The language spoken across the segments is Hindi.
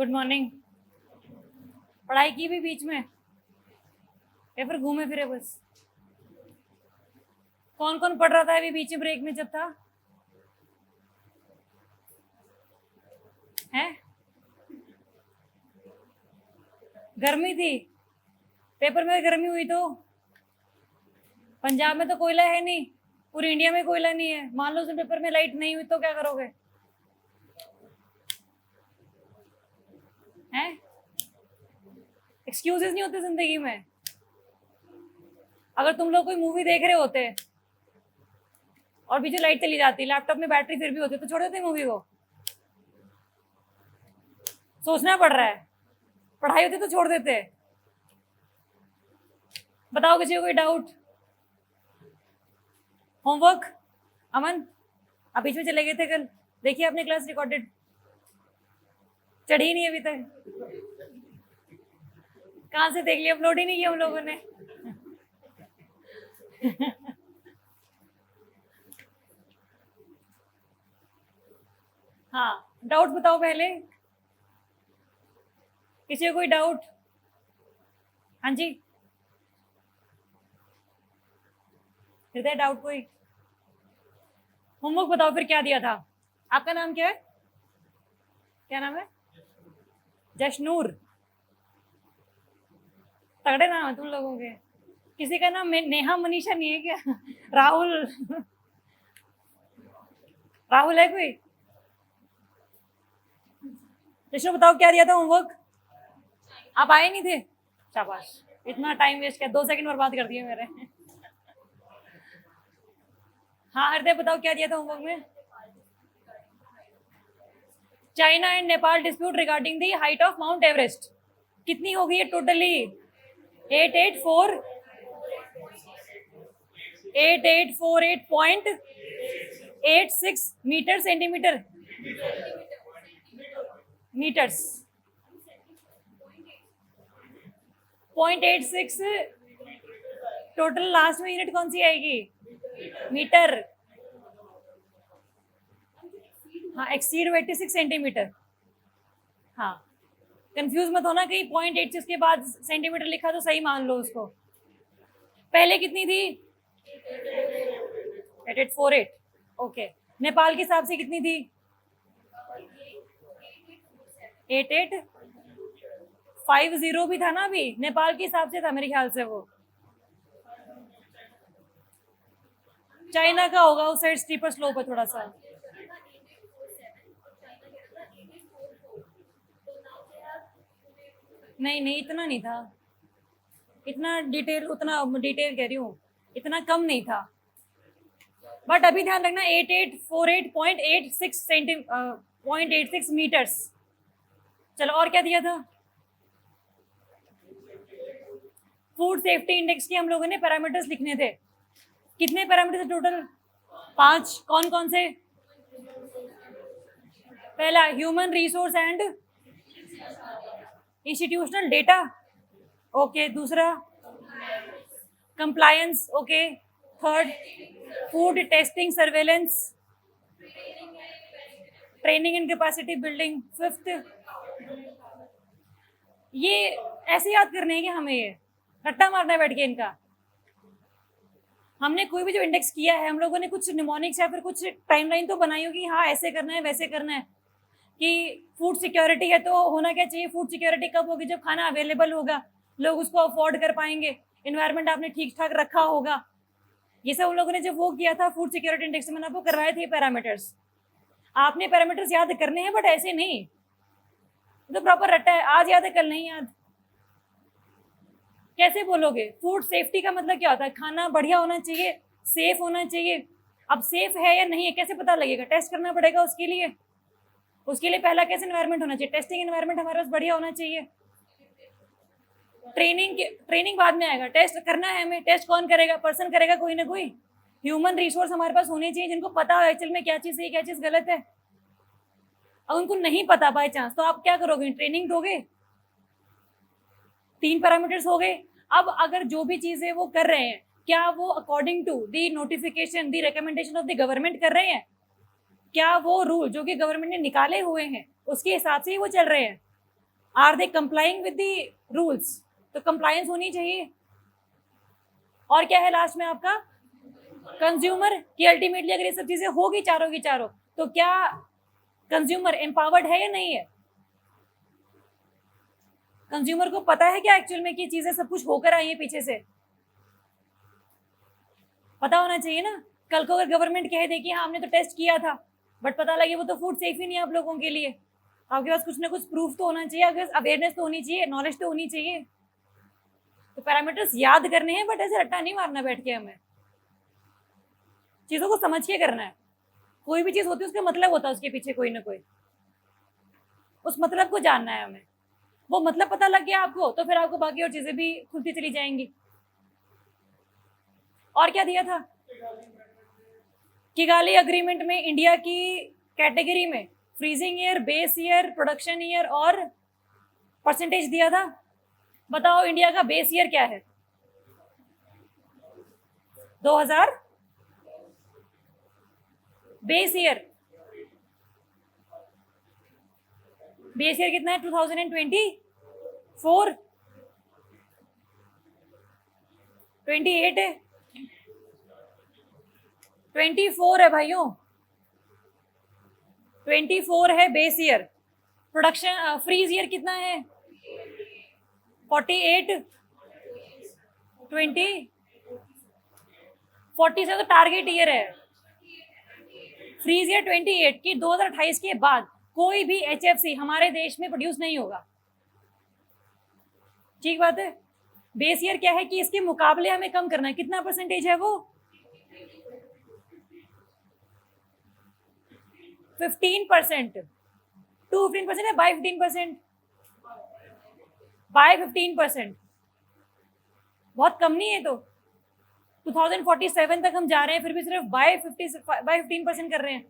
Good morning. पढ़ाई की भी बीच में या फिर घूमे फिरे बस? कौन कौन पढ़ रहा था अभी बीच में ब्रेक में जब था? हैं? गर्मी थी? पेपर में गर्मी हुई तो पंजाब में तो कोयला है नहीं, पूरी इंडिया में कोयला नहीं है। मान लो उस पेपर में लाइट नहीं हुई तो क्या करोगे? हैं? एक्सक्यूजेस नहीं होते जिंदगी में। अगर तुम लोग कोई मूवी देख रहे होते और बीच में लाइट चली जाती, लैपटॉप में बैटरी फिर भी होती, तो छोड़ देते मूवी को? सोचना पड़ रहा है। पढ़ाई होती तो छोड़ देते। बताओ किसी को कोई डाउट? होमवर्क? अमन, आप बीच में चले गए थे कल, देखिए आपने क्लास रिकॉर्डेड चढ़ी ही नहीं अभी तक। कहाँ से देख लिया? अपलोड ही नहीं किया हम लोगों ने। हाँ, डाउट बताओ पहले। किसी को कोई डाउट? हाँ जी, हृदय डाउट कोई? होमवर्क बताओ फिर क्या दिया था। आपका नाम क्या है? क्या नाम है? जशनूर। तगड़े नाम है तुम लोगों के। किसी का नाम नेहा मनीषा नहीं है क्या? राहुल? राहुल है कोई? जशनूर बताओ क्या दिया था होमवर्क? आप आए नहीं थे? शाबाश, इतना टाइम वेस्ट किया, 2 सेकंड बर्बाद कर दिए मेरे। हाँ हृदय बताओ क्या दिया था होमवर्क में? China and Nepal dispute regarding the height of Mount Everest. कितनी हो गई है totally? 8848.86 meter centimeter meters. 0.86 total. Last में यूनिट कौन सी आएगी? मीटर। हाँ, एक्सीड 86 सेंटीमीटर। हाँ, कंफ्यूज मत होना कहीं 0.86 के बाद सेंटीमीटर लिखा तो सही मान लो उसको। पहले कितनी थी? 8848। ओके, नेपाल के हिसाब से कितनी थी? 8850 भी था ना अभी, नेपाल के हिसाब से था मेरे ख्याल से। वो चाइना का होगा, उस साइड स्टीपर स्लोप है थोड़ा सा। नहीं नहीं, इतना नहीं था। इतना डिटेल, उतना डिटेल कह रही हूँ, इतना कम नहीं था। बट अभी ध्यान रखना 8848.86 मीटर्स। चलो, और क्या दिया था? फूड सेफ्टी इंडेक्स के हम लोगों ने पैरामीटर्स लिखने थे। कितने पैरामीटर्स टोटल? 5। कौन कौन से? पहला human resource and institutional data. Okay, दूसरा compliance. Okay, third food testing surveillance, training and capacity building. Fifth, ये ऐसे याद करने हैं कि हमें ये रट्टा मारना है बैठ के इनका। हमने कोई भी जो इंडेक्स किया है, हम लोगों ने कुछ निमोनिक्स या फिर कुछ टाइमलाइन तो बनाई होगी, हाँ ऐसे करना है वैसे करना है। कि फूड सिक्योरिटी है तो होना क्या चाहिए? फूड सिक्योरिटी कब होगी? जब खाना अवेलेबल होगा, लोग उसको अफोर्ड कर पाएंगे, इन्वायरमेंट आपने ठीक ठाक रखा होगा। ये सब उन लोगों ने जब वो किया था फूड सिक्योरिटी इंडेक्स, मैंने आपको करवाए थे पैरामीटर्स। आपने पैरामीटर्स याद करने हैं, बट ऐसे नहीं तो प्रॉपर रट्टा है, आज याद है कल नहीं याद। कैसे बोलोगे? फूड सेफ्टी का मतलब क्या होता है? खाना बढ़िया होना चाहिए, सेफ होना चाहिए। अब सेफ है या नहीं है कैसे पता लगेगा? टेस्ट करना पड़ेगा उसके लिए। उसके लिए पहला कैसे एनवायरनमेंट होना चाहिए? टेस्टिंग एनवायरनमेंट हमारे पास बढ़िया होना चाहिए। ट्रेनिंग बाद में आएगा, टेस्ट करना है हमें। टेस्ट कौन करेगा? पर्सन करेगा कोई ना कोई। ह्यूमन रिसोर्स हमारे पास होने चाहिए जिनको पता हो एक्चुअल में क्या चीज़ सही क्या चीज़ गलत है। अब उनको नहीं पता बाय चांस, तो आप क्या करोगे? ट्रेनिंग दोगे। 3 पैरामीटर्स हो गए। अब अगर जो भी चीज़ें वो कर रहे हैं, क्या वो according to the notification, the recommendation of the government कर रहे हैं? क्या वो रूल जो कि गवर्नमेंट ने निकाले हुए हैं उसके हिसाब से ही वो चल रहे हैं? Are they complying with the rules? तो कंप्लायंस होनी चाहिए। और क्या है लास्ट में आपका? कंज्यूमर, कि अल्टीमेटली अगर ये सब चीजें होगी चारों की चारों, तो क्या कंज्यूमर एम्पावर्ड है या नहीं है? कंज्यूमर को पता है क्या एक्चुअल में कि चीजें सब कुछ होकर आई है पीछे से? पता होना चाहिए ना। कल को अगर गवर्नमेंट कह दे कि हाँ हमने तो टेस्ट किया था, बट पता लगे वो तो फूड सेफ ही नहीं है आप लोगों के लिए, आपके पास कुछ ना कुछ प्रूफ तो होना चाहिए, अगर अवेयरनेस तो होनी चाहिए, नॉलेज तो होनी चाहिए। तो पैरामीटर्स याद करने हैं, बट ऐसे रट्टा नहीं मारना बैठ के, हमें चीजों को समझ के करना है। कोई भी चीज होती है उसका मतलब होता है उसके पीछे कोई ना कोई, उस मतलब को जानना है हमें। वो मतलब पता लग गया आपको तो फिर आपको बाकी और चीजें भी खुलती चली जाएंगी। और क्या दिया था? किगाली अग्रीमेंट में इंडिया की कैटेगरी में freezing year, base year, production year और परसेंटेज दिया था। बताओ इंडिया का बेस ईयर क्या है? 2000 बेस ईयर, बेस ईयर कितना है? 2024, 28 है, 24 है भाइयों, 24 है base year. Production freeze year कितना है? 48, 20, 40 से तो टारगेट ईयर है। फ्रीज ईयर 28 की 2028 के बाद कोई भी HFC हमारे देश में प्रोड्यूस नहीं होगा। ठीक बात है। बेस ईयर क्या है कि इसके मुकाबले हमें कम करना है। कितना परसेंटेज है वो? 15%। टू 15% है, बाय 15%, बाय 15%। बहुत कम नहीं है तो। 2047 तक हम जा रहे हैं फिर भी सिर्फ बाय 15% कर रहे हैं।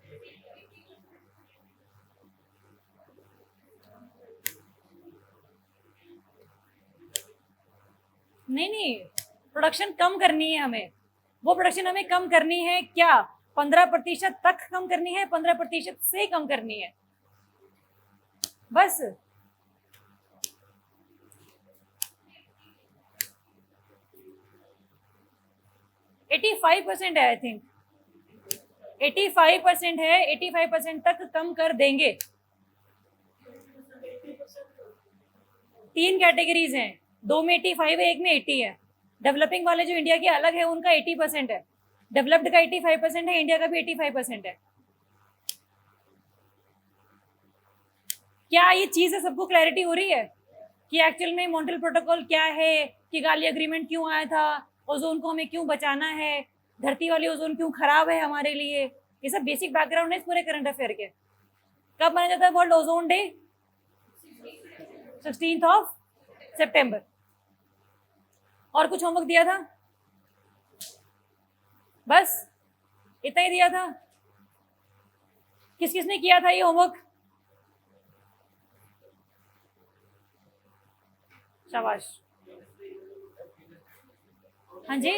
नहीं नहीं, प्रोडक्शन कम करनी है हमें। वो प्रोडक्शन हमें कम करनी है क्या? 15% तक कम करनी है, 15% से कम करनी है बस। 85% है, आई थिंक 85% है, 85% तक कम कर देंगे। 3 कैटेगरीज हैं, 2 में 85 है, 1 में 80 है। डेवलपिंग वाले जो इंडिया के अलग है उनका 80% है, डेवलप्ड का 85% है, इंडिया का भी 85% है। क्या ये चीज़ है सबको क्लैरिटी हो रही है कि एक्चुअल में मॉन्ट्रियल प्रोटोकॉल क्या है, किगाली एग्रीमेंट क्यों आया था, ओजोन को हमें क्यों बचाना है, धरती वाली ओजोन क्यों खराब है हमारे लिए? ये सब बेसिक बैकग्राउंड है इस पूरे करंट अफेयर के। कब मनाया जाता है वर्ल्ड ओजोन डे? 16 सितंबर। और कुछ होमवर्क दिया था? बस इतना ही दिया था? किस किसने किया था ये होमवर्क? शाबाश। हाँ जी,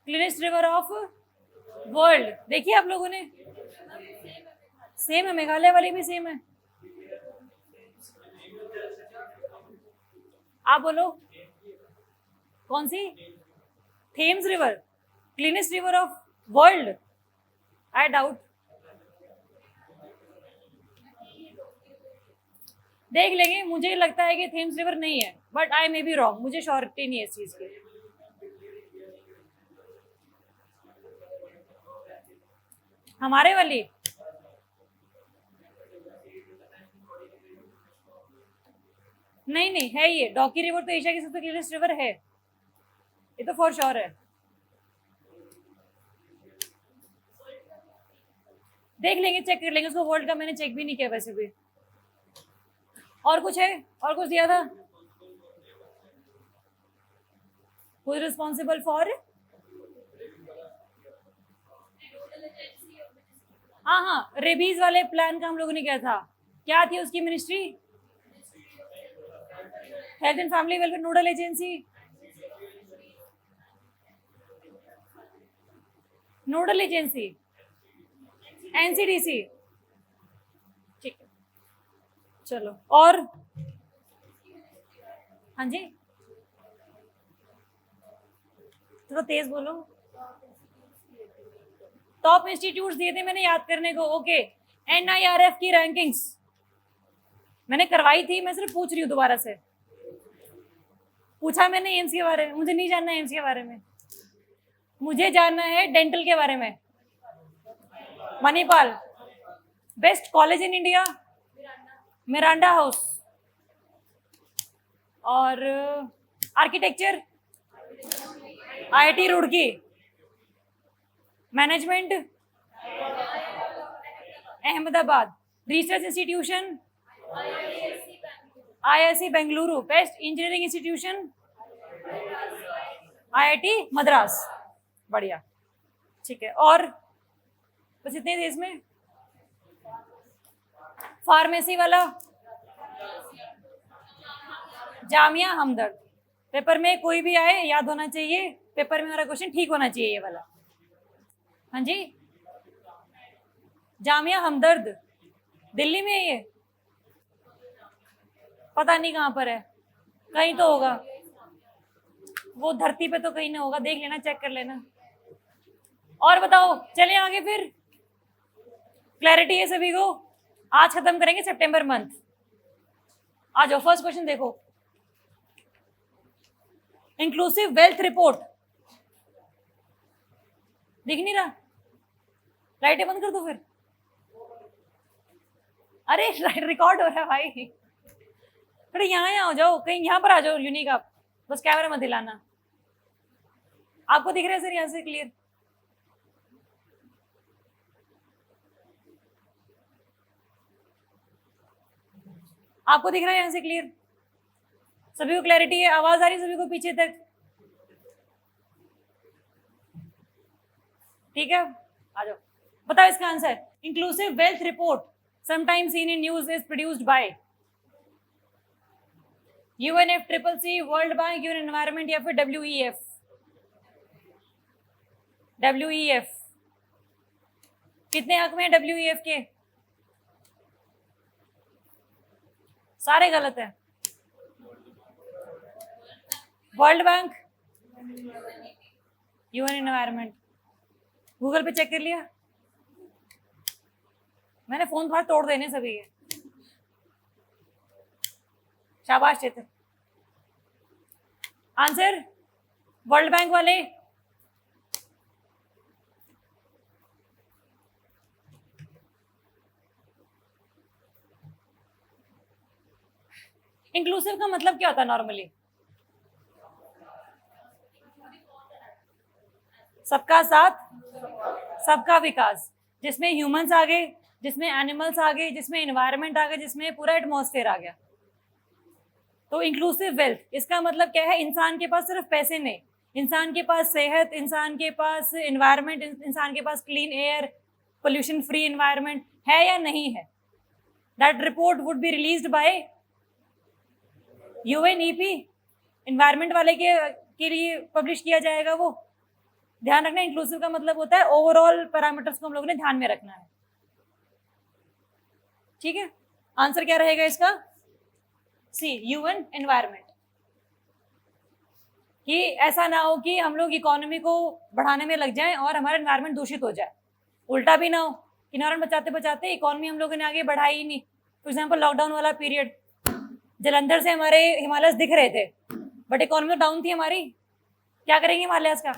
क्लीनेस्ट रिवर ऑफ वर्ल्ड देखिए आप लोगों ने। सेम है, मेघालय वाली भी सेम है। आप बोलो कौन सी? Thames river cleanest river of world? I doubt. देख लेंगे, मुझे लगता है कि थेम्स रिवर नहीं है, but I may be wrong, मुझे श्योरिटी नहीं है इस चीज की। हमारे वाली नहीं नहीं है, ये डॉकी रिवर तो एशिया की सबसे क्लीनेस्ट रिवर है, ये तो फॉर श्योर है। देख लेंगे, चेक कर लेंगे उसको, वर्ल्ड का मैंने चेक भी नहीं किया वैसे भी। और कुछ है? और कुछ दिया था? Who is responsible for? हाँ हाँ, रेबीज वाले प्लान का हम लोगों ने किया था। क्या थी उसकी ministry? Health and family welfare nodal agency, nodal agency NCDC। ठीक है, चलो और, हाँ जी थोड़ा तेज बोलो। टॉप इंस्टीट्यूट्स दिए थे मैंने याद करने को, ओके। एनआईआरएफ की रैंकिंग्स मैंने करवाई थी, मैं सिर्फ पूछ रही हूँ दोबारा से। पूछा मैंने एम्स के बारे में, मुझे नहीं जानना एम्स के बारे में, मुझे जानना है डेंटल के बारे में। Manipal. Best college in India, Miranda house. और architecture, IIT Roorkee. Management, Ahmedabad. Research institution, IIC Bengaluru. Best engineering institution, IIT Madras. बढ़िया, ठीक है। और बस इतने देश में। फार्मेसी वाला, जामिया हमदर्द। पेपर में कोई भी आए याद होना चाहिए, पेपर में हमारा क्वेश्चन ठीक होना चाहिए ये वाला। हाँ जी, जामिया हमदर्द दिल्ली में है ये, पता नहीं कहाँ पर है, कहीं तो होगा वो, धरती पे तो कहीं ना होगा, देख लेना, चेक कर लेना। और बताओ, चले आगे फिर। क्लैरिटी है सभी को? आज खत्म करेंगे सितंबर मंथ। आ जाओ, फर्स्ट क्वेश्चन देखो। इंक्लूसिव वेल्थ रिपोर्ट, दिख नहीं रहा? लाइटें बंद कर दो फिर। अरे रिकॉर्ड हो रहा है भाई, थोड़ा यहाँ आ जाओ, कहीं यहाँ पर आ जाओ यूनिक। आप बस कैमरा मत हिलाना। आपको दिख रहा है सर यहाँ से क्लियर? आपको दिख रहा है यहाँ से क्लियर? सभी को क्लैरिटी है? आवाज आ रही है सभी को पीछे तक? ठीक है, आ जाओ, बताओ इसका answer. Inclusive wealth report sometimes seen in news is produced by UNFCCC, world bank, UN environment, या फिर WEF? WEF। कितने हक में है WEF के? सारे गलत है। World bank, UN environment. Google पे चेक कर लिया? मैंने फोन थोड़ा तोड़ देने सभी के। शाबाश चेतन। आंसर वर्ल्ड बैंक वाले। इंक्लूसिव का मतलब क्या होता है नॉर्मली? सबका साथ, सबका विकास, जिसमें ह्यूमंस आ गए, जिसमें एनिमल्स आ गए, जिसमें एनवायरनमेंट आ गया, जिसमें पूरा एटमॉस्फेयर आ गया। तो इंक्लूसिव वेल्थ, इसका मतलब क्या है? इंसान के पास सिर्फ पैसे नहीं, इंसान के पास सेहत, इंसान के पास एनवायरनमेंट, इंसान के पास clean air, pollution free environment है या नहीं है? That report would be released by UNEP, environment वाले के लिए पब्लिश किया जाएगा वो। ध्यान रखना, इंक्लूसिव का मतलब होता है ओवरऑल पैरामीटर्स को हम लोगों ने ध्यान में रखना है। ठीक है, आंसर क्या रहेगा इसका? सी, UN एनवायरमेंट। कि ऐसा ना हो कि हम लोग इकोनॉमी को बढ़ाने में लग जाएं और हमारा एनवायरमेंट दूषित हो जाए, उल्टा भी ना हो कि एनवायरमेंट बचाते बचाते इकोनॉमी हम लोगों ने आगे बढ़ाई ही नहीं। फॉर एग्जाम्पल लॉकडाउन वाला पीरियड, जलंधर से हमारे हिमालयस दिख रहे थे, बट इकोनॉमी डाउन थी हमारी, क्या करेंगे हिमालयस का?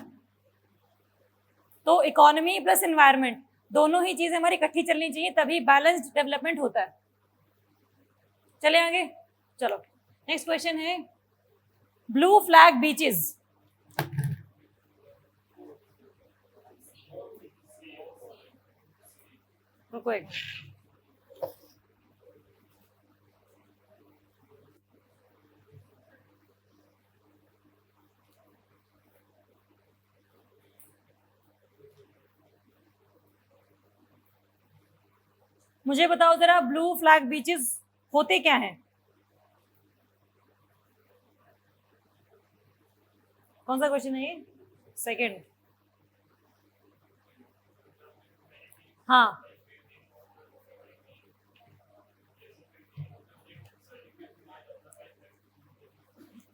तो इकोनॉमी प्लस एनवायरमेंट दोनों ही चीजें हमारी इकट्ठी चलनी चाहिए, तभी बैलेंस्ड डेवलपमेंट होता है। चले आगे, चलो नेक्स्ट क्वेश्चन है ब्लू फ्लैग बीचेस। रुको एक, मुझे बताओ जरा, ब्लू फ्लैग बीचेस होते क्या हैं? कौन सा क्वेश्चन है ये? सेकंड। हाँ,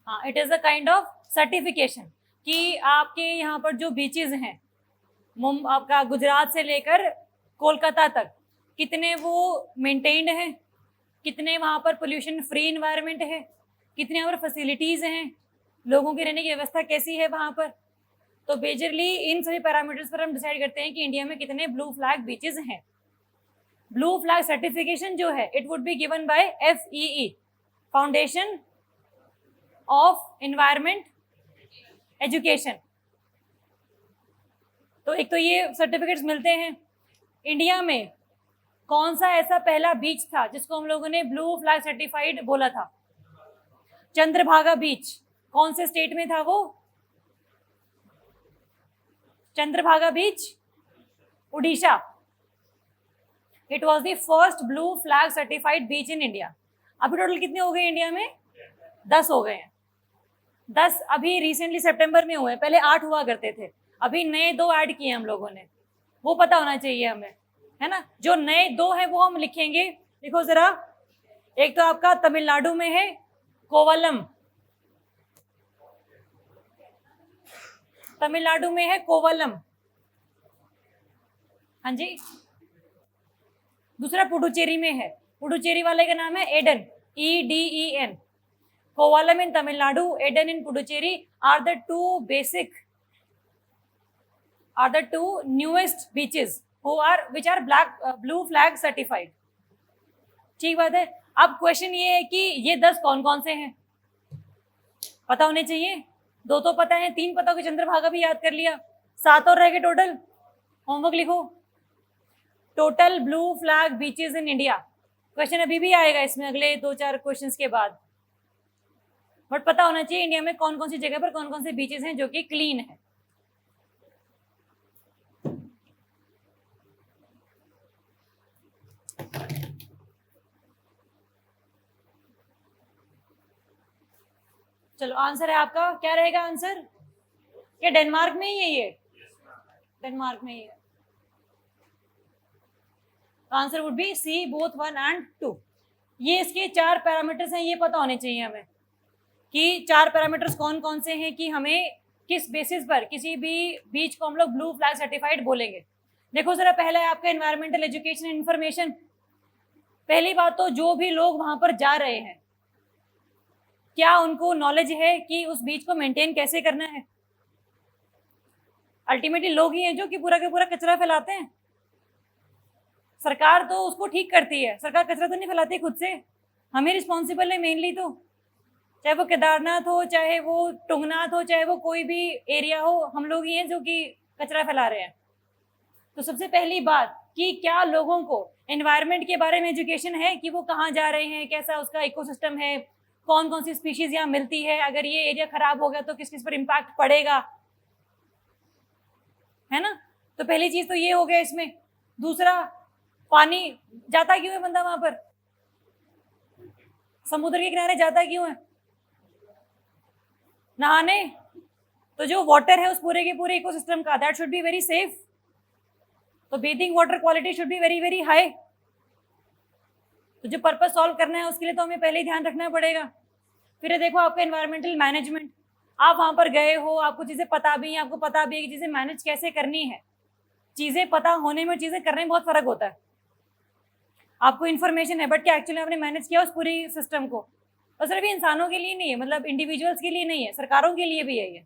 हाँ, it is a kind of certification कि आपके यहाँ पर जो बीचेस हैं आपका गुजरात से लेकर कोलकाता तक कितने वो मेंटेन्ड हैं, कितने वहाँ पर पोल्यूशन फ्री इन्वायरमेंट है, कितने वहाँ पर फैसिलिटीज़ हैं, लोगों की रहने की व्यवस्था कैसी है वहाँ पर। तो मेजरली इन सभी पैरामीटर्स पर हम डिसाइड करते हैं कि इंडिया में कितने ब्लू फ्लैग बीचेस हैं। ब्लू फ्लैग सर्टिफिकेशन जो है it would be given by FEE, foundation of environment education. तो एक तो ये सर्टिफिकेट्स मिलते हैं। इंडिया में कौन सा ऐसा पहला बीच था जिसको हम लोगों ने ब्लू फ्लैग सर्टिफाइड बोला था? चंद्रभागा बीच। कौन से स्टेट में था वो? Chandrabhaga beach, Orissa. It was the first blue flag certified beach in India. अभी टोटल कितने हो गए इंडिया में? 10 हो गए हैं। 10 अभी रिसेंटली सितंबर में हुए, पहले 8 हुआ करते थे, अभी नए 2 ऐड किए हम लोगों ने, वो पता होना चाहिए हमें, है ना। जो नए 2 हैं वो हम लिखेंगे। देखो जरा, एक तो आपका तमिलनाडु में है कोवलम, तमिलनाडु में है कोवलम, हाँ जी। दूसरा पुडुचेरी में है, पुडुचेरी वाले का नाम है Eden, EDEN। Kovalam in Tamil Nadu, Eden in Puducherry are the two newest beaches which are blue flag certified। ठीक बात है। अब क्वेश्चन ये है कि ये 10 कौन कौन से हैं, पता होने चाहिए। 2 तो पता है, 3 पता हो, चंद्रभागा भी याद कर लिया, 7 और रह गए टोटल। होमवर्क लिखो, total blue flag beaches in India. Question अभी भी आएगा इसमें अगले 2-4 क्वेश्चंस के बाद, बट पता होना चाहिए इंडिया में कौन कौन सी जगह पर कौन कौन से बीचेस हैं जो कि क्लीन है। चलो आंसर है आपका, क्या रहेगा आंसर? क्या डेनमार्क में ही है ये? डेनमार्क में ही है। Answer would be C, both 1 and 2। ये इसके 4 पैरामीटर्स हैं, ये पता होने चाहिए हमें कि 4 पैरामीटर्स कौन कौन से हैं कि हमें किस बेसिस पर किसी भी बीच को हम लोग ब्लू फ्लैग सर्टिफाइड बोलेंगे। देखो जरा, पहला है आपका एनवायरमेंटल एजुकेशन एंड इन्फॉर्मेशन। पहली बात तो जो भी लोग वहां पर जा रहे हैं, क्या उनको नॉलेज है कि उस बीच को मेंटेन कैसे करना है? अल्टीमेटली लोग ही हैं जो कि पूरा का पूरा कचरा फैलाते हैं। सरकार तो उसको ठीक करती है, सरकार कचरा तो नहीं फैलाती खुद से, हमें रिस्पॉन्सिबल है मेनली। तो चाहे वो केदारनाथ हो, चाहे वो टुंगनाथ हो, चाहे वो कोई भी एरिया हो, हम लोग ही हैं जो कि कचरा फैला रहे हैं। तो सबसे पहली बात कि क्या लोगों को एनवायरनमेंट के बारे में एजुकेशन है कि वो कहाँ जा रहे हैं, कैसा उसका इकोसिस्टम है, कौन कौन सी स्पीशीज यहाँ मिलती है, अगर ये एरिया खराब हो गया तो किस किस पर इम्पैक्ट पड़ेगा, है ना। तो पहली चीज तो ये हो गया इसमें। दूसरा, पानी जाता क्यों है बंदा वहां पर, समुद्र के किनारे जाता क्यों है? नहाने। तो जो वाटर है उस पूरे के पूरे इकोसिस्टम का, that should be very safe. तो bathing water quality should be very very high. तो जो पर्पस सॉल्व करना है उसके लिए तो हमें पहले ही ध्यान रखना पड़ेगा। फिर देखो आपका एनवायरमेंटल मैनेजमेंट, आप वहां पर गए हो, आपको चीजें पता भी हैं, आपको पता भी है कि चीजें मैनेज कैसे करनी है। चीजें पता होने में चीजें करने में बहुत फर्क होता है। आपको इन्फॉर्मेशन है बट क्या एक्चुअली आपने मैनेज किया उस पूरी सिस्टम को? और सिर्फ इंसानों के लिए नहीं है, मतलब इंडिविजुअल्स के लिए नहीं है, सरकारों के लिए भी है ये,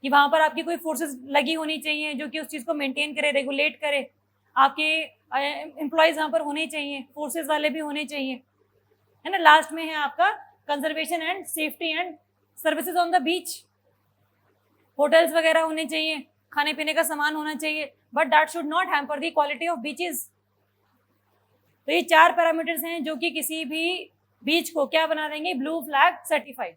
कि वहां पर आपकी कोई फोर्सेस लगी होनी चाहिए जो कि उस चीज को मेंटेन करे, रेगुलेट करे। आपके एम्प्लॉयज वहां पर होने चाहिए, फोर्सेस वाले भी होने चाहिए, है ना। लास्ट में है आपका conservation and safety and services on the beach. Hotels वगैरह होने चाहिए, खाने पीने का सामान होना चाहिए, but that should not hamper the quality of beaches. तो ये 4 पैरामीटर्स हैं जो कि किसी भी बीच को क्या बना देंगे, ब्लू फ्लैग सर्टिफाइड।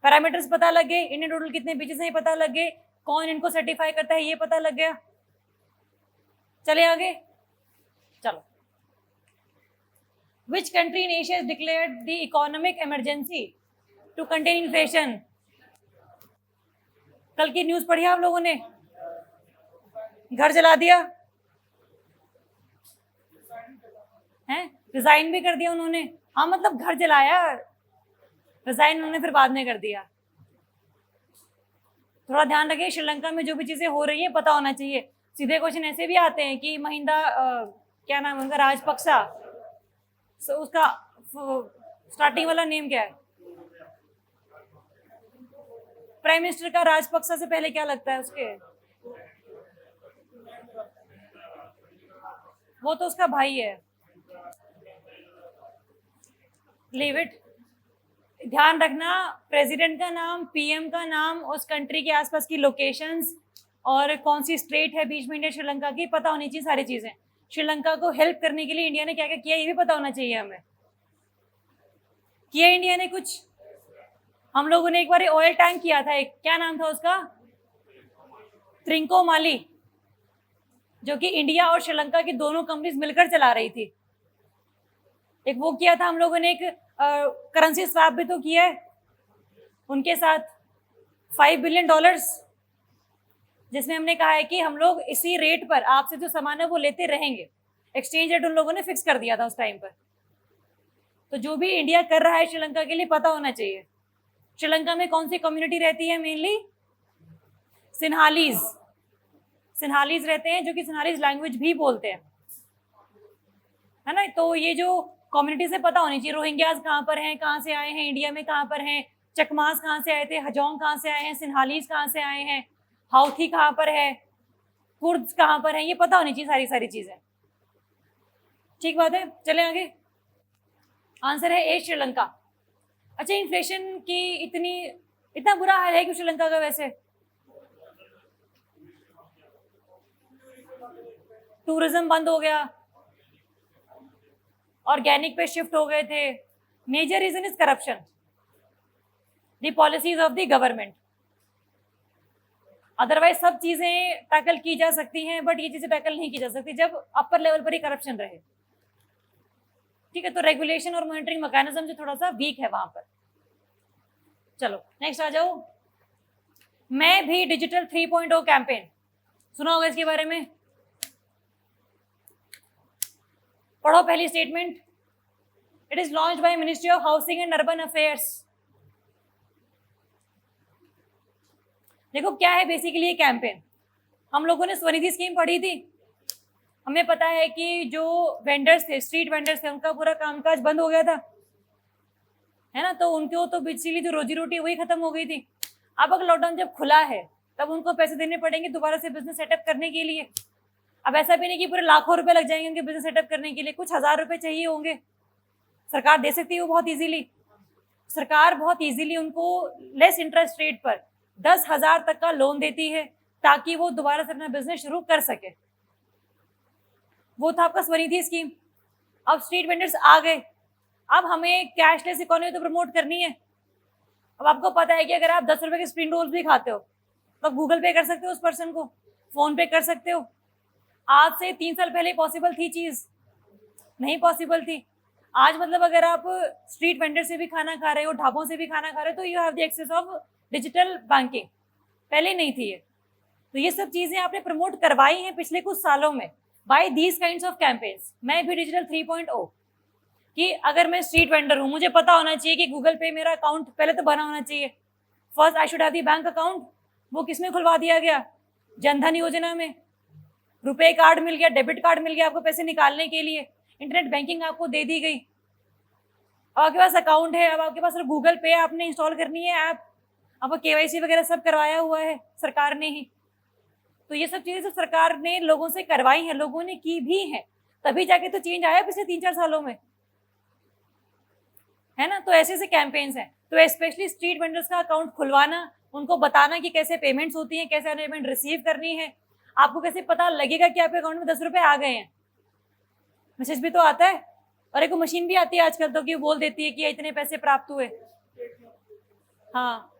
पैरामीटर्स पता लग गए, इंडियन टोटल कितने बीचेस हैं पता लग गए, कौन इनको सर्टिफाई करता है ये पता लग गया। चले आगे, चलो। Which country in Asia has declared the economic emergency to contain inflation? कल की न्यूज पढ़ी आप लोगों ने? घर जला दिया है, रिजाइन भी कर दिया उन्होंने। हाँ मतलब घर जलाया, रिजाइन उन्होंने फिर बाद में कर दिया। थोड़ा ध्यान रखिए, श्रीलंका में जो भी चीज़ें हो रही हैं पता होना चाहिए। सीधे क्वेश्चन ऐसे भी आते हैं कि महिंदा क्या नाम है उनका, राजपक्सा, उसका स्टार्टिंग वाला नेम क्या है? प्राइम मिनिस्टर का राजपक्सा से पहले क्या लगता है उसके? वो तो उसका भाई है। Leave it. ध्यान रखना, प्रेसिडेंट का नाम, पीएम का नाम, उस कंट्री के आसपास की लोकेशंस और कौन सी स्टेट है बीच में इंडिया श्रीलंका की, पता होनी चाहिए सारी चीज़ें। श्रीलंका को हेल्प करने के लिए इंडिया ने क्या क्या किया ये भी पता होना चाहिए हमें। किया इंडिया ने कुछ? हम लोगों ने एक बार ऑयल टैंक किया था, एक क्या नाम था उसका, त्रिंकोमाली, जो कि इंडिया और श्रीलंका की दोनों कंपनीज मिलकर चला रही थी। एक वो किया था हम लोगों ने, एक करेंसी स्वैप भी तो किया है उनके साथ, $5 बिलियन, जिसमें हमने कहा है कि हम लोग इसी रेट पर आपसे जो सामान है वो लेते रहेंगे। एक्सचेंज रेट उन लोगों ने फिक्स कर दिया था उस टाइम पर। तो जो भी इंडिया कर रहा है श्रीलंका के लिए पता होना चाहिए। श्रीलंका में कौन सी कम्युनिटी रहती है? मेनली सिन्हालीज। सिन्हालीज रहते हैं, जो कि सिन्हालीज लैंग्वेज भी बोलते हैं, है ना। तो ये जो कम्युनिटी से पता होनी चाहिए, रोहिंग्याज कहाँ पर हैं, कहाँ से आए हैं, इंडिया में कहाँ पर हैं, चकमास कहाँ से आए थे, हजोंग कहाँ से आए हैं, सिन्हालीज कहाँ से आए हैं, हाउथी कहाँ पर है, कुर्द्स कहाँ पर हैं, ये पता होनी चाहिए सारी सारी चीज़ें। ठीक बात है, चलें आगे। आंसर है ए, श्रीलंका। अच्छा, इन्फ्लेशन की इतना बुरा हाल है कि श्रीलंका का वैसे टूरिज्म बंद हो गया, ऑर्गेनिक पे शिफ्ट हो गए थे। Major reason is corruption, the policies of the government. Otherwise सब चीजें टैकल की जा सकती हैं, बट ये चीजें टैकल नहीं की जा सकती जब अपर लेवल पर ही करप्शन रहे। ठीक है, तो रेगुलेशन और मॉनिटरिंग मैकेनिज्म जो थोड़ा सा वीक है वहां पर। चलो नेक्स्ट आ जाओ। मैं भी डिजिटल 3.0 कैंपेन सुना होगा इसके बारे में, पढ़ो पहली statement. It is launched by ministry of housing and urban affairs. देखो क्या है बेसिकली ये कैंपेन। हम लोगों ने स्वनिधि स्कीम पढ़ी थी, हमें पता है कि जो वेंडर्स थे, स्ट्रीट वेंडर्स थे, उनका पूरा कामकाज बंद हो गया था, है ना। तो उनको तो बेसिकली जो रोजी रोटी वही खत्म हो गई थी। अब अगर लॉकडाउन जब खुला है तब उनको पैसे देने पड़ेंगे दोबारा से बिजनेस सेटअप करने के लिए। अब ऐसा भी नहीं कि पूरे लाखों रुपए लग जाएंगे उनके बिजनेस सेटअप करने के लिए, कुछ हजार रुपए चाहिए होंगे, सरकार दे सकती है वो बहुत इजीली। सरकार बहुत इजीली उनको लेस इंटरेस्ट रेट पर 10,000 तक का लोन देती है ताकि वो दोबारा से अपना बिजनेस शुरू कर सके। वो था आपका स्वनिधि स्कीम। अब स्ट्रीट वेंडर्स आ गए, अब हमें कैशलेस इकोनॉमी तो प्रमोट करनी है। अब आपको पता है कि अगर आप 10 रुपए के स्प्रिंग रोल्स भी खाते हो तो आप गूगल पे कर सकते हो उस पर्सन को, फोन पे कर सकते हो। आज से 3 साल पहले पॉसिबल थी चीज? नहीं पॉसिबल थी। आज मतलब अगर आप स्ट्रीट वेंडर से भी खाना खा रहे हो, ढाबों से भी खाना खा रहे हो, तो you have the access of digital banking. पहले नहीं थी ये। तो ये सब चीजें आपने प्रमोट करवाई हैं पिछले कुछ सालों में by these kinds of campaigns. मैं भी डिजिटल 3.0 कि अगर मैं स्ट्रीट वेंडर हूँ, मुझे पता होना चाहिए कि गूगल पे मेरा अकाउंट पहले तो बना होना चाहिए। First I should have the bank account. वो किसमें खुलवा दिया गया? जनधन योजना में। रुपए कार्ड मिल गया, डेबिट कार्ड मिल गया आपको पैसे निकालने के लिए, इंटरनेट बैंकिंग आपको दे दी गई। अब आपके पास अकाउंट है, अब आपके पास गूगल पे आपने इंस्टॉल करनी है ऐप, आपको केवाईसी वगैरह सब करवाया हुआ है सरकार ने ही। तो ये सब चीजें सरकार ने लोगों से करवाई हैं, लोगों ने की भी हैं, तभी जाके तो चेंज आया पिछले 3-4 सालों में, है ना। तो ऐसे ऐसे कैंपेन्स हैं। तो स्पेशली स्ट्रीट वेंडर्स का अकाउंट खुलवाना, उनको बताना कि कैसे पेमेंट्स होती हैं, कैसे पेमेंट रिसीव करनी है। आपको कैसे पता लगेगा कि आपके अकाउंट में 10 रुपए आ गए हैं? मैसेज भी तो आता है, और एक मशीन भी आती है आजकल तो कि बोल देती है कि इतने पैसे प्राप्त हुए। हाँ,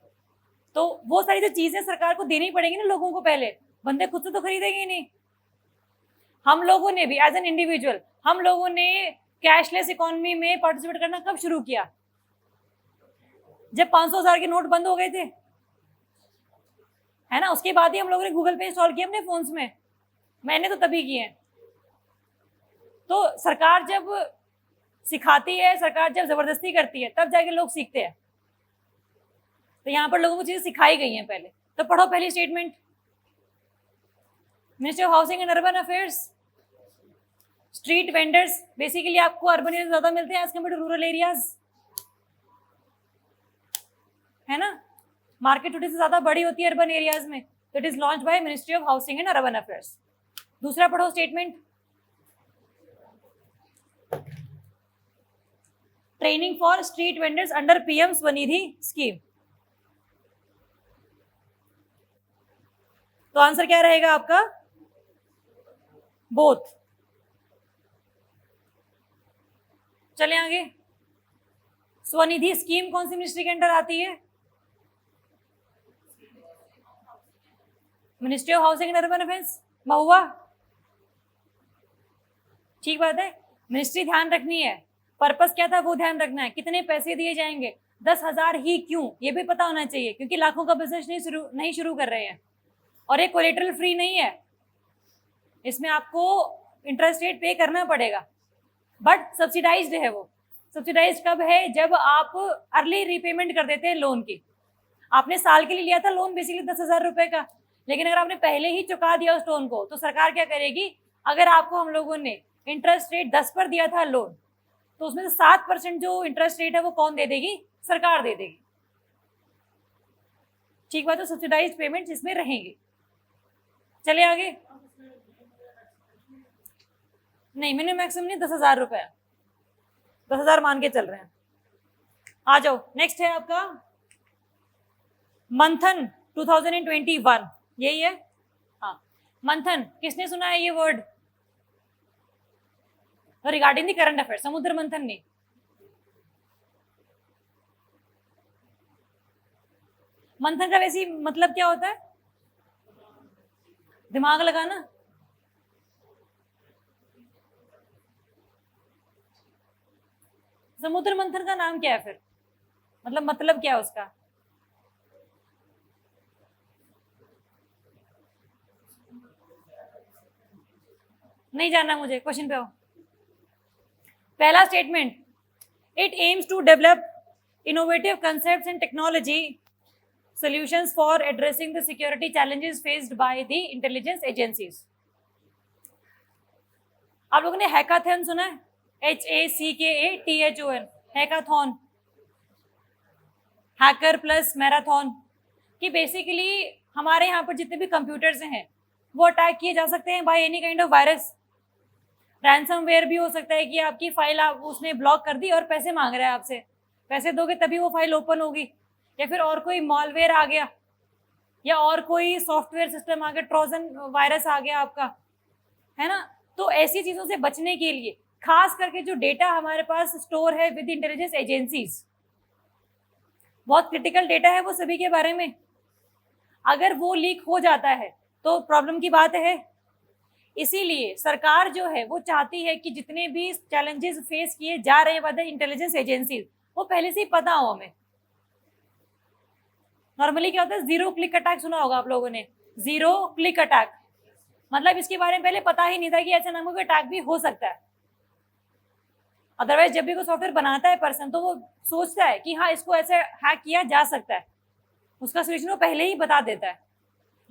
तो वो सारी जो चीजें सरकार को देनी पड़ेगी ना लोगों को, पहले बंदे खुद से तो खरीदेंगे नहीं। हम लोगों ने भी एज एन इंडिविजुअल, हम लोगों ने कैशलेस इकोनॉमी में पार्टिसिपेट करना कब शुरू किया? जब 500,000 के नोट बंद हो गए थे, है ना। उसके बाद ही हम लोगों ने गूगल पे इंस्टॉल किया अपने फोन्स में। मैंने तो तभी किए हैं। तो सरकार जब सिखाती है, सरकार जब जबरदस्ती करती है, तब जाके लोग सीखते हैं। तो यहाँ पर लोगों को चीजें सिखाई गई हैं पहले। तो पढ़ो पहली statement, ministry of housing and urban affairs, street vendors, basically आपको अर्बन एरिया ज्यादा मिलते हैं as compare to rural areas, है ना। मार्केट थोड़ी सी ज्यादा बड़ी होती है अर्बन एरियाज में। तो it is launch by ministry of housing and urban affairs. दूसरा पढ़ो statement, training for street vendors under PM Svanidhi scheme. तो आंसर क्या रहेगा आपका, बोथ। चले आगे, स्वनिधि स्कीम कौन सी मिनिस्ट्री के अंडर आती है, ministry of housing and urban affairs, Mahua. ठीक बात है, मिनिस्ट्री ध्यान रखनी है, पर्पस क्या था वो ध्यान रखना है, कितने पैसे दिए जाएंगे, 10,000 ही क्यों, ये भी पता होना चाहिए, क्योंकि लाखों का बिजनेस नहीं शुरू कर रहे हैं। और ये कोलेटरल फ्री नहीं है, इसमें आपको इंटरेस्ट रेट पे करना पड़ेगा, बट सब्सिडाइज्ड है। वो सब्सिडाइज्ड कब है, जब आप अर्ली रीपेमेंट कर देते हैं लोन की। आपने साल के लिए लिया था लोन बेसिकली 10,000 रुपए का, लेकिन अगर आपने पहले ही चुका दिया उस लोन को, तो सरकार क्या करेगी, अगर आपको हम लोगों ने इंटरेस्ट रेट 10 पर दिया था लोन, तो उसमें से 7% जो इंटरेस्ट रेट है वो कौन दे देगी, सरकार दे देगी। ठीक बात है, सब्सिडाइज्ड पेमेंट इसमें रहेंगी। चलिए आगे, नहीं मिनिमम मैक्सिमम नहीं, 10,000 रुपए, 10,000 मान के चल रहे हैं। आ जाओ, नेक्स्ट है आपका मंथन 2021, यही है। हाँ, मंथन, किसने सुना है ये word, regarding the current affair, समुद्र मंथन नहीं। मंथन का वैसे मतलब क्या होता है, दिमाग लगाना। समुद्र मंथन का नाम क्या है फिर, मतलब क्या है उसका, नहीं जानना मुझे, क्वेश्चन पे आओ। पहला statement, it aims to develop innovative concepts and technology solutions for addressing the security challenges faced by the intelligence agencies। आप लोगों ने हैकाथन सुना है, HACKATHON, hackathon, hacker plus marathon, कि बेसिकली हमारे यहाँ पर जितने भी कंप्यूटर्स हैं वो अटैक किए जा सकते हैं by any kind of virus. Ransomware भी हो सकता है कि आपकी फाइल आप उसने ब्लॉक कर दी और पैसे मांग रहा है आपसे, पैसे दोगे तभी वो फाइल ओपन होगी, या फिर और कोई मॉलवेयर आ गया, या और कोई सॉफ्टवेयर सिस्टम आ गया, ट्रोजन वायरस आ गया आपका, है ना। तो ऐसी चीजों से बचने के लिए खास करके जो डेटा हमारे पास स्टोर है विद इंटेलिजेंस एजेंसीज, बहुत क्रिटिकल डेटा है वो सभी के बारे में, अगर वो लीक हो जाता है तो प्रॉब्लम की बात है। इसीलिए सरकार जो है वो चाहती है कि जितने भी चैलेंजेस फेस किए जा रहे हैं बाय द इंटेलिजेंस एजेंसीज वो पहले से ही पता हो हमें। नॉर्मली क्या होता है, जीरो क्लिक अटैक सुना होगा आप लोगों ने, जीरो क्लिक अटैक, मतलब इसके बारे में पहले पता ही नहीं था कि ऐसे नामों का अटैक भी हो सकता है। अदरवाइज जब भी कोई सॉफ्टवेयर बनाता है पर्सन, तो वो सोचता है कि हाँ इसको ऐसे हैक किया जा सकता है, उसका सोल्यूशन वो पहले ही बता देता है,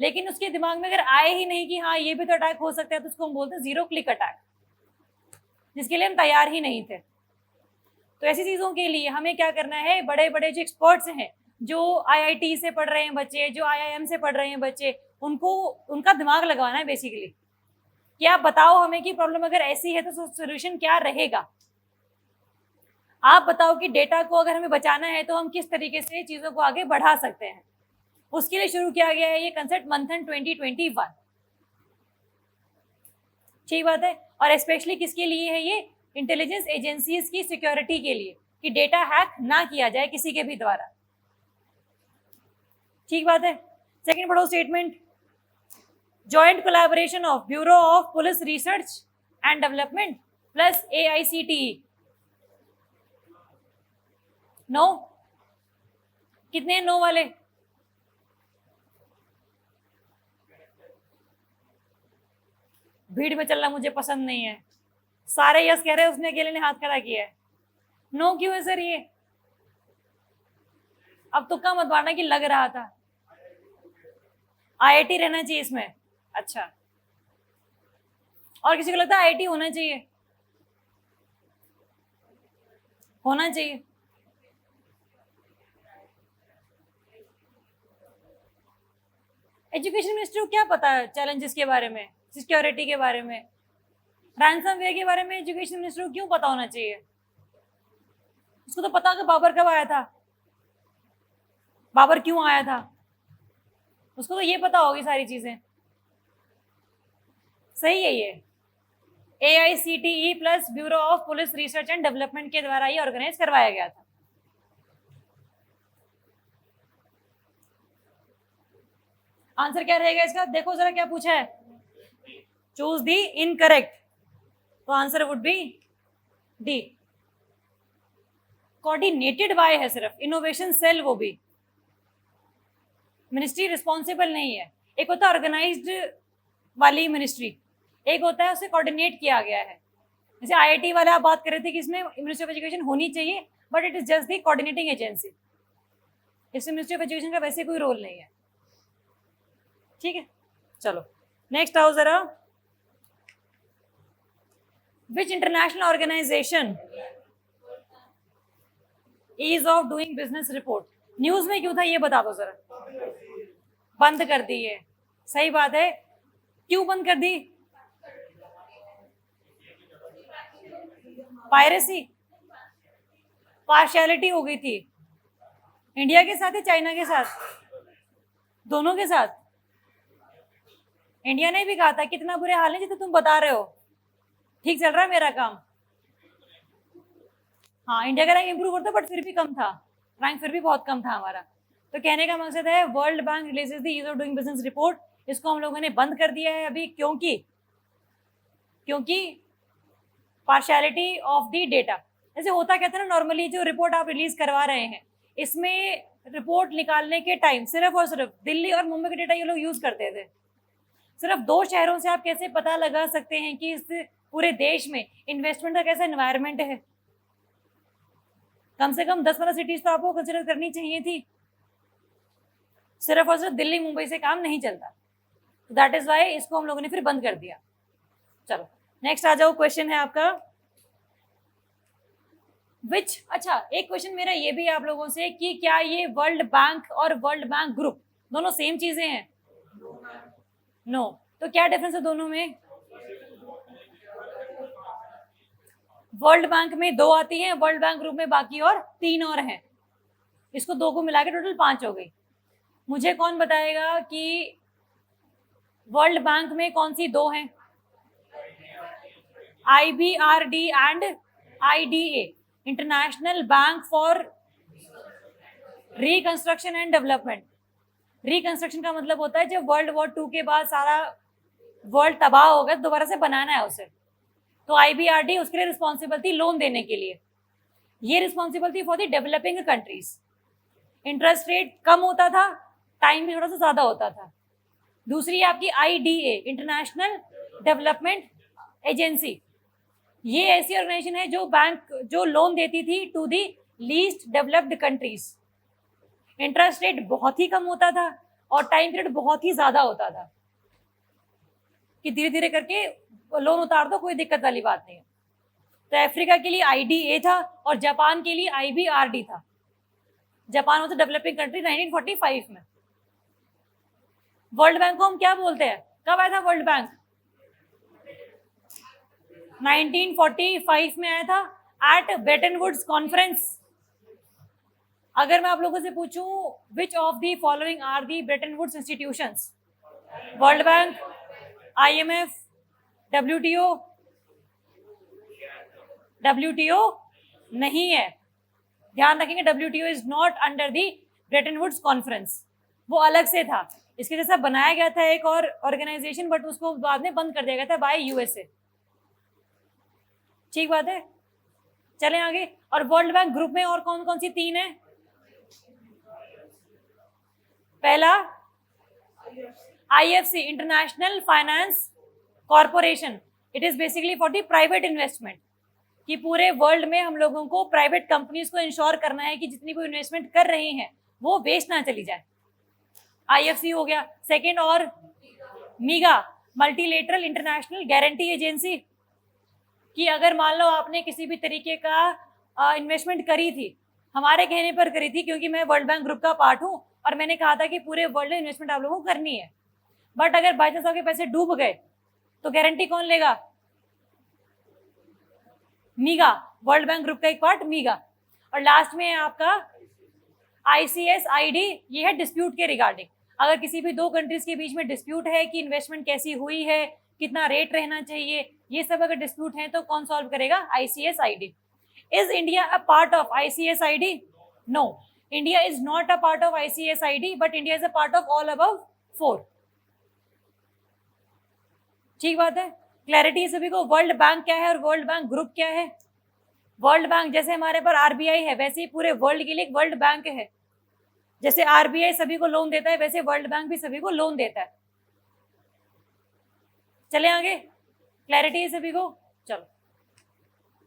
लेकिन उसके दिमाग में अगर आए ही नहीं कि हाँ ये भी तो अटैक हो सकता है, तो उसको हम बोलते हैं जीरो क्लिक अटैक, जिसके लिए हम तैयार ही नहीं थे। तो ऐसी चीजों के लिए हमें क्या करना है, बड़े बड़े जो एक्सपर्ट्स हैं, जो आईआईटी से पढ़ रहे हैं बच्चे, जो आईआईएम से पढ़ रहे हैं बच्चे, उनको उनका दिमाग लगाना है बेसिकली, कि आप बताओ हमें कि प्रॉब्लम अगर ऐसी है तो सोल्यूशन क्या रहेगा। आप बताओ कि डेटा को अगर हमें बचाना है तो हम किस तरीके से चीजों को आगे बढ़ा सकते हैं। उसके लिए शुरू किया गया है ये कंसेप्ट मंथन 2021। ठीक बात है, और स्पेशली किसके लिए है ये, इंटेलिजेंस एजेंसीज की सिक्योरिटी के लिए, कि डेटा हैक ना किया जाए किसी के भी द्वारा। ठीक बात है। सेकंड पढ़ो statement, joint collaboration of bureau of police research and development plus AICTE। No, कितने नो वाले, भीड़ में चलना मुझे पसंद नहीं है, सारे यस कह रहे हैं, उसने अकेले ने हाथ खड़ा किया है। नो क्यों है सर ये, अब तुक्का मत मारना कि लग रहा था। आईआईटी रहना चाहिए इसमें। अच्छा, और किसी को लगता है आईआईटी होना चाहिए? होना चाहिए। एजुकेशन मिनिस्टर को क्या पता है चैलेंजेस के बारे में, सिक्योरिटी के बारे में, रैंसमवेयर के बारे में? एजुकेशन मिनिस्टर को क्यों पता होना चाहिए? उसको तो पता कि बाबर कब आया था, बाबर क्यों आया था, उसको तो ये पता होगी सारी चीजें। सही है ये। AICTE plus bureau of police research and development के द्वारा ये ऑर्गेनाइज करवाया गया था। आंसर क्या रहेगा इसका? देखो जरा क्या पूछा है, चूज दी इनकरेक्ट, तो answer would B D. Coordinated by है सिर्फ, इनोवेशन सेल, वो भी मिनिस्ट्री रिस्पॉन्सिबल नहीं है। एक होता है ऑर्गेनाइज्ड वाली मिनिस्ट्री, एक होता है उसे कोऑर्डिनेट किया गया है। जैसे आईआईटी वाले आप बात कर रहे थे कि इसमें मिनिस्ट्री ऑफ एजुकेशन होनी चाहिए, but it is just the coordinating agency, इसमें मिनिस्ट्री ऑफ एजुकेशन का वैसे कोई रोल नहीं है। ठीक है, चलो नेक्स्ट आओ जरा। Which international organization ease of doing business report, news में क्यों था ये बता दो जरा। बंद कर दी है, सही बात है। क्यों बंद कर दी? पायरेसी, पार्शियलिटी हो गई थी। इंडिया के साथ या चाइना के साथ? दोनों के साथ। इंडिया ने भी कहा था कितना बुरे हाल है जितना तुम बता रहे हो, ठीक चल रहा है मेरा काम। हाँ, इंडिया का रैंक इंप्रूव होता बट फिर भी कम था, रैंक फिर भी बहुत कम था हमारा। तो कहने का मकसद है World Bank releases the ease of doing business report, इसको हम लोगों ने बंद कर दिया है अभी, क्योंकि पार्शियलिटी ऑफ द डेटा। जैसे होता क्या था ना, नॉर्मली जो रिपोर्ट आप रिलीज करवा रहे हैं, इसमें रिपोर्ट निकालने के टाइम सिर्फ और सिर्फ दिल्ली और मुंबई का डेटा ये लोग यूज करते थे। सिर्फ 2 शहरों से आप कैसे पता लगा सकते हैं कि इस पूरे देश में इन्वेस्टमेंट का कैसा एनवायरनमेंट है? कम से कम 10-15 सिटीज तो आपको कंसिडर करनी चाहिए थी। सिर्फ और सिर्फ दिल्ली मुंबई से काम नहीं चलता, तो दैट इज वाई इसको हम लोगों ने फिर बंद कर दिया। चलो नेक्स्ट आ जाओ, क्वेश्चन है आपका विच, अच्छा एक क्वेश्चन मेरा ये भी है आप लोगों से कि क्या ये वर्ल्ड बैंक और वर्ल्ड बैंक ग्रुप दोनों सेम चीजें हैं? नो। तो क्या डिफरेंस है दोनों में? वर्ल्ड बैंक में 2 आती हैं, वर्ल्ड बैंक ग्रुप में बाकी और 3 और हैं, इसको 2 को मिला के टोटल 5 हो गई। मुझे कौन बताएगा कि वर्ल्ड बैंक में कौन सी 2 हैं? IBRD and IDA, international bank for reconstruction and development. Reconstruction का मतलब होता है जब वर्ल्ड वॉर 2 के बाद सारा वर्ल्ड तबाह हो गया, दोबारा से बनाना है उसे, तो IBRD उसके लिए रिस्पॉन्सिबल थी लोन देने के लिए। ये रिस्पॉन्सिबल थी for the developing countries. Interest rate कम होता था, टाइम भी थोड़ा सा ज्यादा होता था। दूसरी आपकी IDA, इंटरनेशनल डेवलपमेंट एजेंसी, ये ऐसी ऑर्गेनाइजेशन है जो बैंक जो लोन देती थी to the least developed countries. Interest rate बहुत ही कम होता था और टाइम पीरियड बहुत ही ज्यादा होता था कि धीरे धीरे करके लोन उतार दो, कोई दिक्कत वाली बात नहीं है। तो अफ्रीका के लिए IDA था और जापान के लिए IBRD था। जापान वॉज डेवलपिंग कंट्री 1945 में। वर्ल्ड बैंक को हम क्या बोलते हैं? कब आया था वर्ल्ड बैंक? 1945 में आया था एट ब्रेटन वुड्स कॉन्फ्रेंस। अगर मैं आप लोगों से पूछूं which of the following are the Bretton Woods institutions? World Bank, IMF, WTO नहीं है, ध्यान रखेंगे। WTO is not under the Bretton Woods conference, वो अलग से था। इसके जैसा बनाया गया था एक और ऑर्गेनाइजेशन, बट उसको बाद में बंद कर दिया गया था बाय USA। ठीक बात है, चलें आगे। और वर्ल्ड बैंक ग्रुप में और कौन कौन सी 3 है? पहला IFC, international finance corporation, it is basically for the private investment, कि पूरे वर्ल्ड में हम लोगों को प्राइवेट कंपनीज को इंश्योर करना है कि जितनी कोई इन्वेस्टमेंट कर रही हैं वो वेस्ट ना चली जाए। IFC हो गया सेकंड, और मीगा मल्टीलेटरल इंटरनेशनल गारंटी एजेंसी, कि अगर मान लो आपने किसी भी तरीके का इन्वेस्टमेंट करी थी, हमारे कहने पर करी थी, क्योंकि मैं वर्ल्ड बैंक ग्रुप का पार्ट हूँ और मैंने कहा था कि पूरे वर्ल्ड में इन्वेस्टमेंट आप लोगों को करनी है, बट अगर बाई चांस आपके पैसे डूब गए तो गारंटी कौन लेगा? मीगा, वर्ल्ड बैंक ग्रुप का एक पार्ट मीगा। और लास्ट में है आपका ICSID, ये है डिस्प्यूट के रिगार्डिंग। अगर किसी भी दो कंट्रीज के बीच में डिस्प्यूट है कि इन्वेस्टमेंट कैसी हुई है, कितना रेट रहना चाहिए, ये सब अगर डिस्प्यूट है तो कौन सॉल्व करेगा? ICSID। Is India a part of ICSID? No, India is not a part of ICSID, but India is a part of all above 4। ठीक बात है, क्लैरिटी है सभी को। वर्ल्ड बैंक क्या है और वर्ल्ड बैंक ग्रुप क्या है? वर्ल्ड बैंक जैसे हमारे पर RBI है, वैसे ही पूरे वर्ल्ड के लिए एक वर्ल्ड बैंक है। जैसे RBI सभी को लोन देता है, वैसे वर्ल्ड बैंक भी सभी को लोन देता है। चले आगे, क्लैरिटी है सभी को। चलो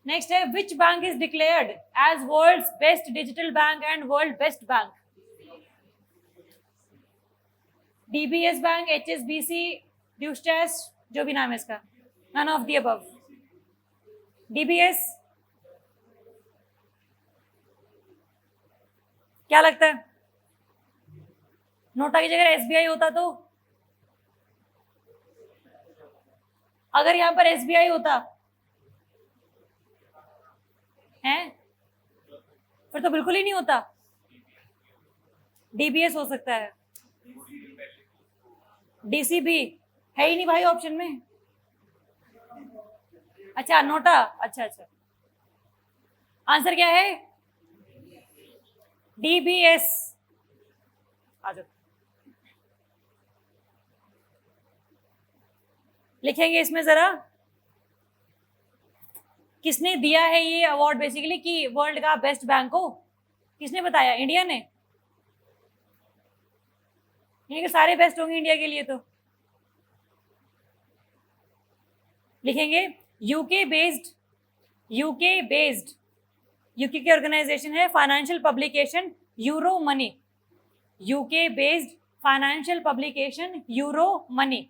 नेक्स्ट है, which bank is declared as world's best digital bank and world best bank? DBS bank, HSBC, ड्यूस्टेस, जो भी नाम है इसका, none of the above. DBS, क्या लगता है? नोटा की जगह SBI होता तो? अगर यहां पर SBI होता है फिर तो बिल्कुल ही नहीं होता। DBS हो सकता है, DCB है ही नहीं भाई ऑप्शन में। अच्छा नोटा, अच्छा अच्छा, आंसर क्या है? DBS। आ जाओ, लिखेंगे इसमें जरा किसने दिया है ये अवार्ड बेसिकली कि वर्ल्ड का बेस्ट बैंक हो? किसने बताया? इंडिया ने। ये सारे बेस्ट होंगे इंडिया के लिए तो। लिखेंगे यूके बेस्ड, यूके की ऑर्गेनाइजेशन है financial publication euro money, UK based financial publication euro money.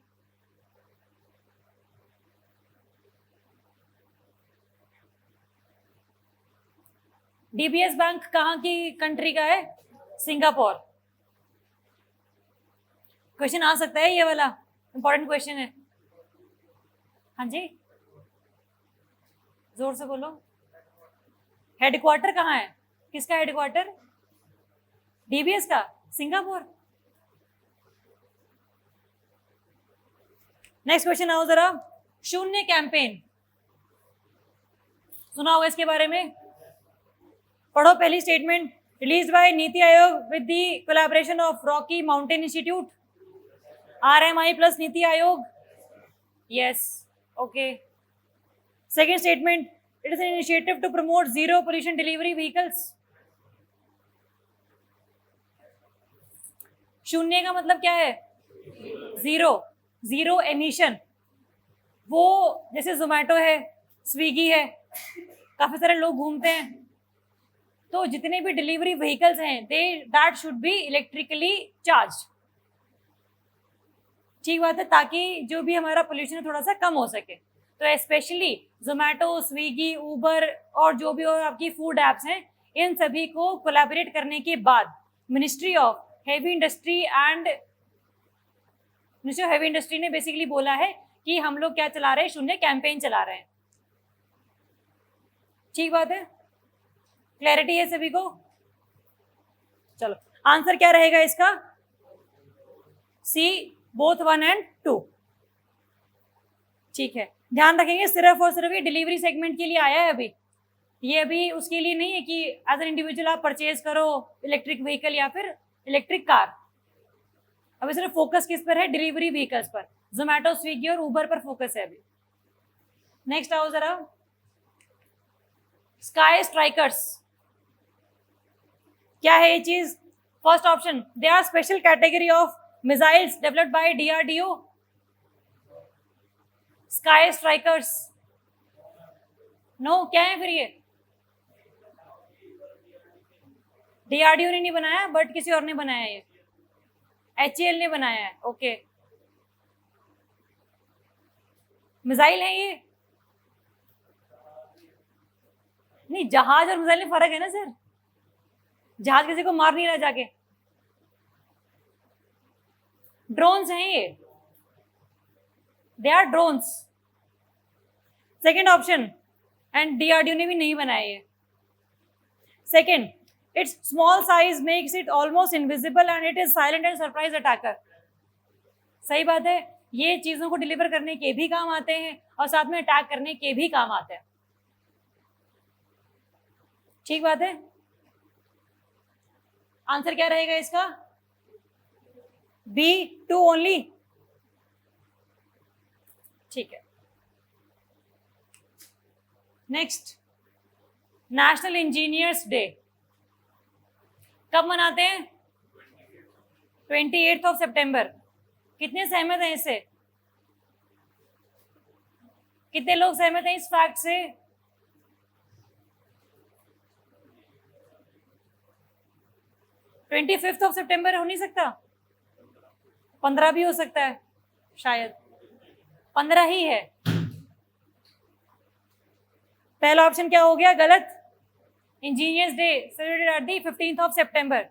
DBS bank कहाँ की कंट्री का है? सिंगापुर। क्वेश्चन आ सकता है ये वाला, इंपॉर्टेंट क्वेश्चन है। हाँ जी, जोर से बोलो। हेडक्वार्टर कहाँ है? किसका हेडक्वार्टर? DBS का, सिंगापुर। नेक्स्ट क्वेश्चन आओ जरा, शून्य कैंपेन सुना होगा इसके बारे में, पढ़ो पहली statement. Release by NITI Aayog with the collaboration of Rocky Mountain Institute, RMI plus NITI Aayog. Yes, okay. Second statement, it is an initiative to promote zero pollution delivery vehicles. शून्य का मतलब क्या है? Zero, zero emission. वो जैसे जोमेटो है, स्विगी है, काफी सारे लोग घूमते हैं, तो जितने भी डिलीवरी व्हीकल्स हैं that should B electrically charge. ठीक बात है, ताकि जो भी हमारा पोल्यूशन है थोड़ा सा कम हो सके। तो स्पेशली जोमेटो, स्विगी, उबर और जो भी और आपकी फूड एप्स हैं, इन सभी को कोलैबोरेट करने के बाद मिनिस्ट्री ऑफ हेवी इंडस्ट्री ने बेसिकली बोला है कि हम लोग क्या चला रहे हैं? शून्य कैंपेन चला रहे हैं। ठीक बात है, क्लैरिटी है सभी को। चलो आंसर क्या रहेगा इसका? C, both 1 and 2। ठीक है, ध्यान रखेंगे सिर्फ और सिर्फ ये डिलीवरी सेगमेंट के लिए आया है अभी, ये अभी उसके लिए नहीं है कि एज एन इंडिविजुअल आप परचेज करो इलेक्ट्रिक व्हीकल या फिर इलेक्ट्रिक कार। अभी सिर्फ फोकस किस पर है? डिलीवरी व्हीकल्स पर, जोमेटो, स्विगी और उबर पर फोकस है अभी। नेक्स्ट आओ जरा, स्काई स्ट्राइकर्स क्या है ये चीज? First option, they are special category of missiles developed by DRDO। Sky strikers no, क्या है फिर ये? डीआरडीओ ने नहीं बनाया, बट किसी और ने बनाया है, एचएएल ने बनाया है। ओके, मिसाइल है ये? नहीं, जहाज और मिसाइल में फर्क है ना सर, जहाज किसी को मार नहीं रहा जाके। ड्रोन्स हैं ये, they are drones. Second option, and DRDO ने भी नहीं बनाया ये। Second, it's small size makes it almost invisible and it is silent and surprise attacker. सही बात है, ये चीजों को डिलीवर करने के भी काम आते हैं और साथ में अटैक करने के भी काम आते हैं। ठीक बात है। आंसर क्या रहेगा इसका? B, 2 only. ठीक है। नेक्स्ट, नेशनल इंजीनियर्स डे कब मनाते हैं? 28 ऑफ सितंबर। कितने सहमत हैं इससे? कितने लोग सहमत हैं इस फैक्ट से? ट्वेंटी फिफ्थ ऑफ सितंबर हो नहीं सकता, 15 भी हो सकता है, शायद 15 ही है। पहला ऑप्शन क्या हो गया? गलत। Engineers day celebrated at the 15th of सितंबर।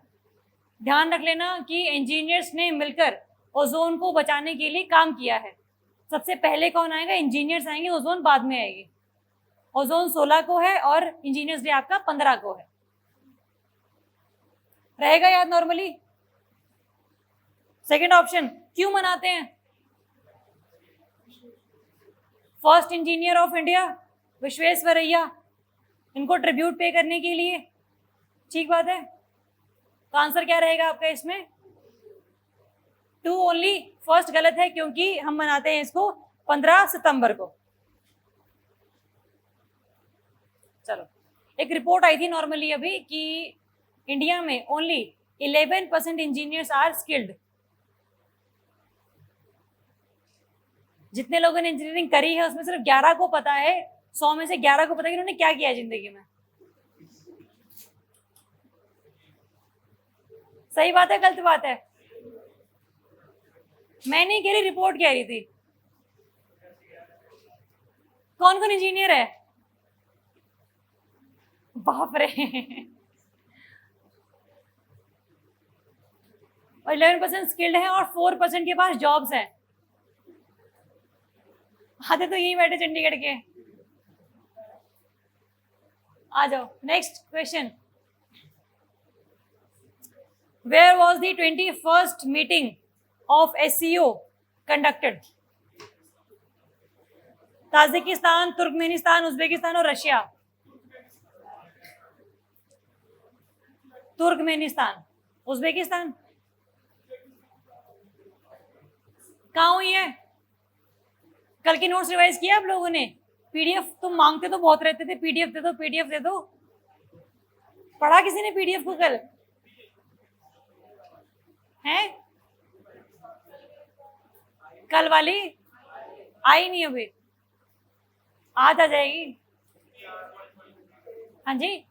ध्यान रख लेना कि इंजीनियर्स ने मिलकर ओजोन को बचाने के लिए काम किया है। सबसे पहले कौन आएगा? इंजीनियर्स आएंगे, ओजोन बाद में आएगी। ओजोन 16 को है और इंजीनियर्स डे आपका 15 को है। रहेगा याद नॉर्मली। सेकेंड ऑप्शन, क्यों मनाते हैं? First engineer of India Visvesvaraya, इनको ट्रिब्यूट पे करने के लिए। ठीक बात है। तो आंसर क्या रहेगा आपका इसमें? 2 ओनली। फर्स्ट गलत है क्योंकि हम मनाते हैं इसको 15 सितंबर को। चलो, एक रिपोर्ट आई थी नॉर्मली अभी कि इंडिया में ओनली 11% इंजीनियर्स आर स्किल्ड। जितने लोगों ने इंजीनियरिंग करी है उसमें सिर्फ 11 को पता है, 100 में से 11 को पता है कि उन्होंने क्या किया है जिंदगी में। सही बात है, गलत बात है? मैं नहीं कह रही, रिपोर्ट कह रही थी। कौन कौन इंजीनियर है? बाप रे। और 11% स्किल्ड है और 4% के पास जॉब्स हैं। आते तो यही बैठे चंडीगढ़ के। आ जाओ, next question. Where was the 21st meeting of SCO conducted? Tajikistan, Turkmenistan, Uzbekistan और रशिया। तुर्कमेनिस्तान। उज्बेकिस्तान कहाँ हुई है? कल की नोट्स रिवाइज किया आप लोगों ने? पीडीएफ तुम मांगते तो बहुत रहते थे, पीडीएफ दे दो, पीडीएफ दे दो। पढ़ा किसी ने पीडीएफ को कल? हैं? कल वाली आई नहीं अभी, आज आ जाएगी। हाँ जी,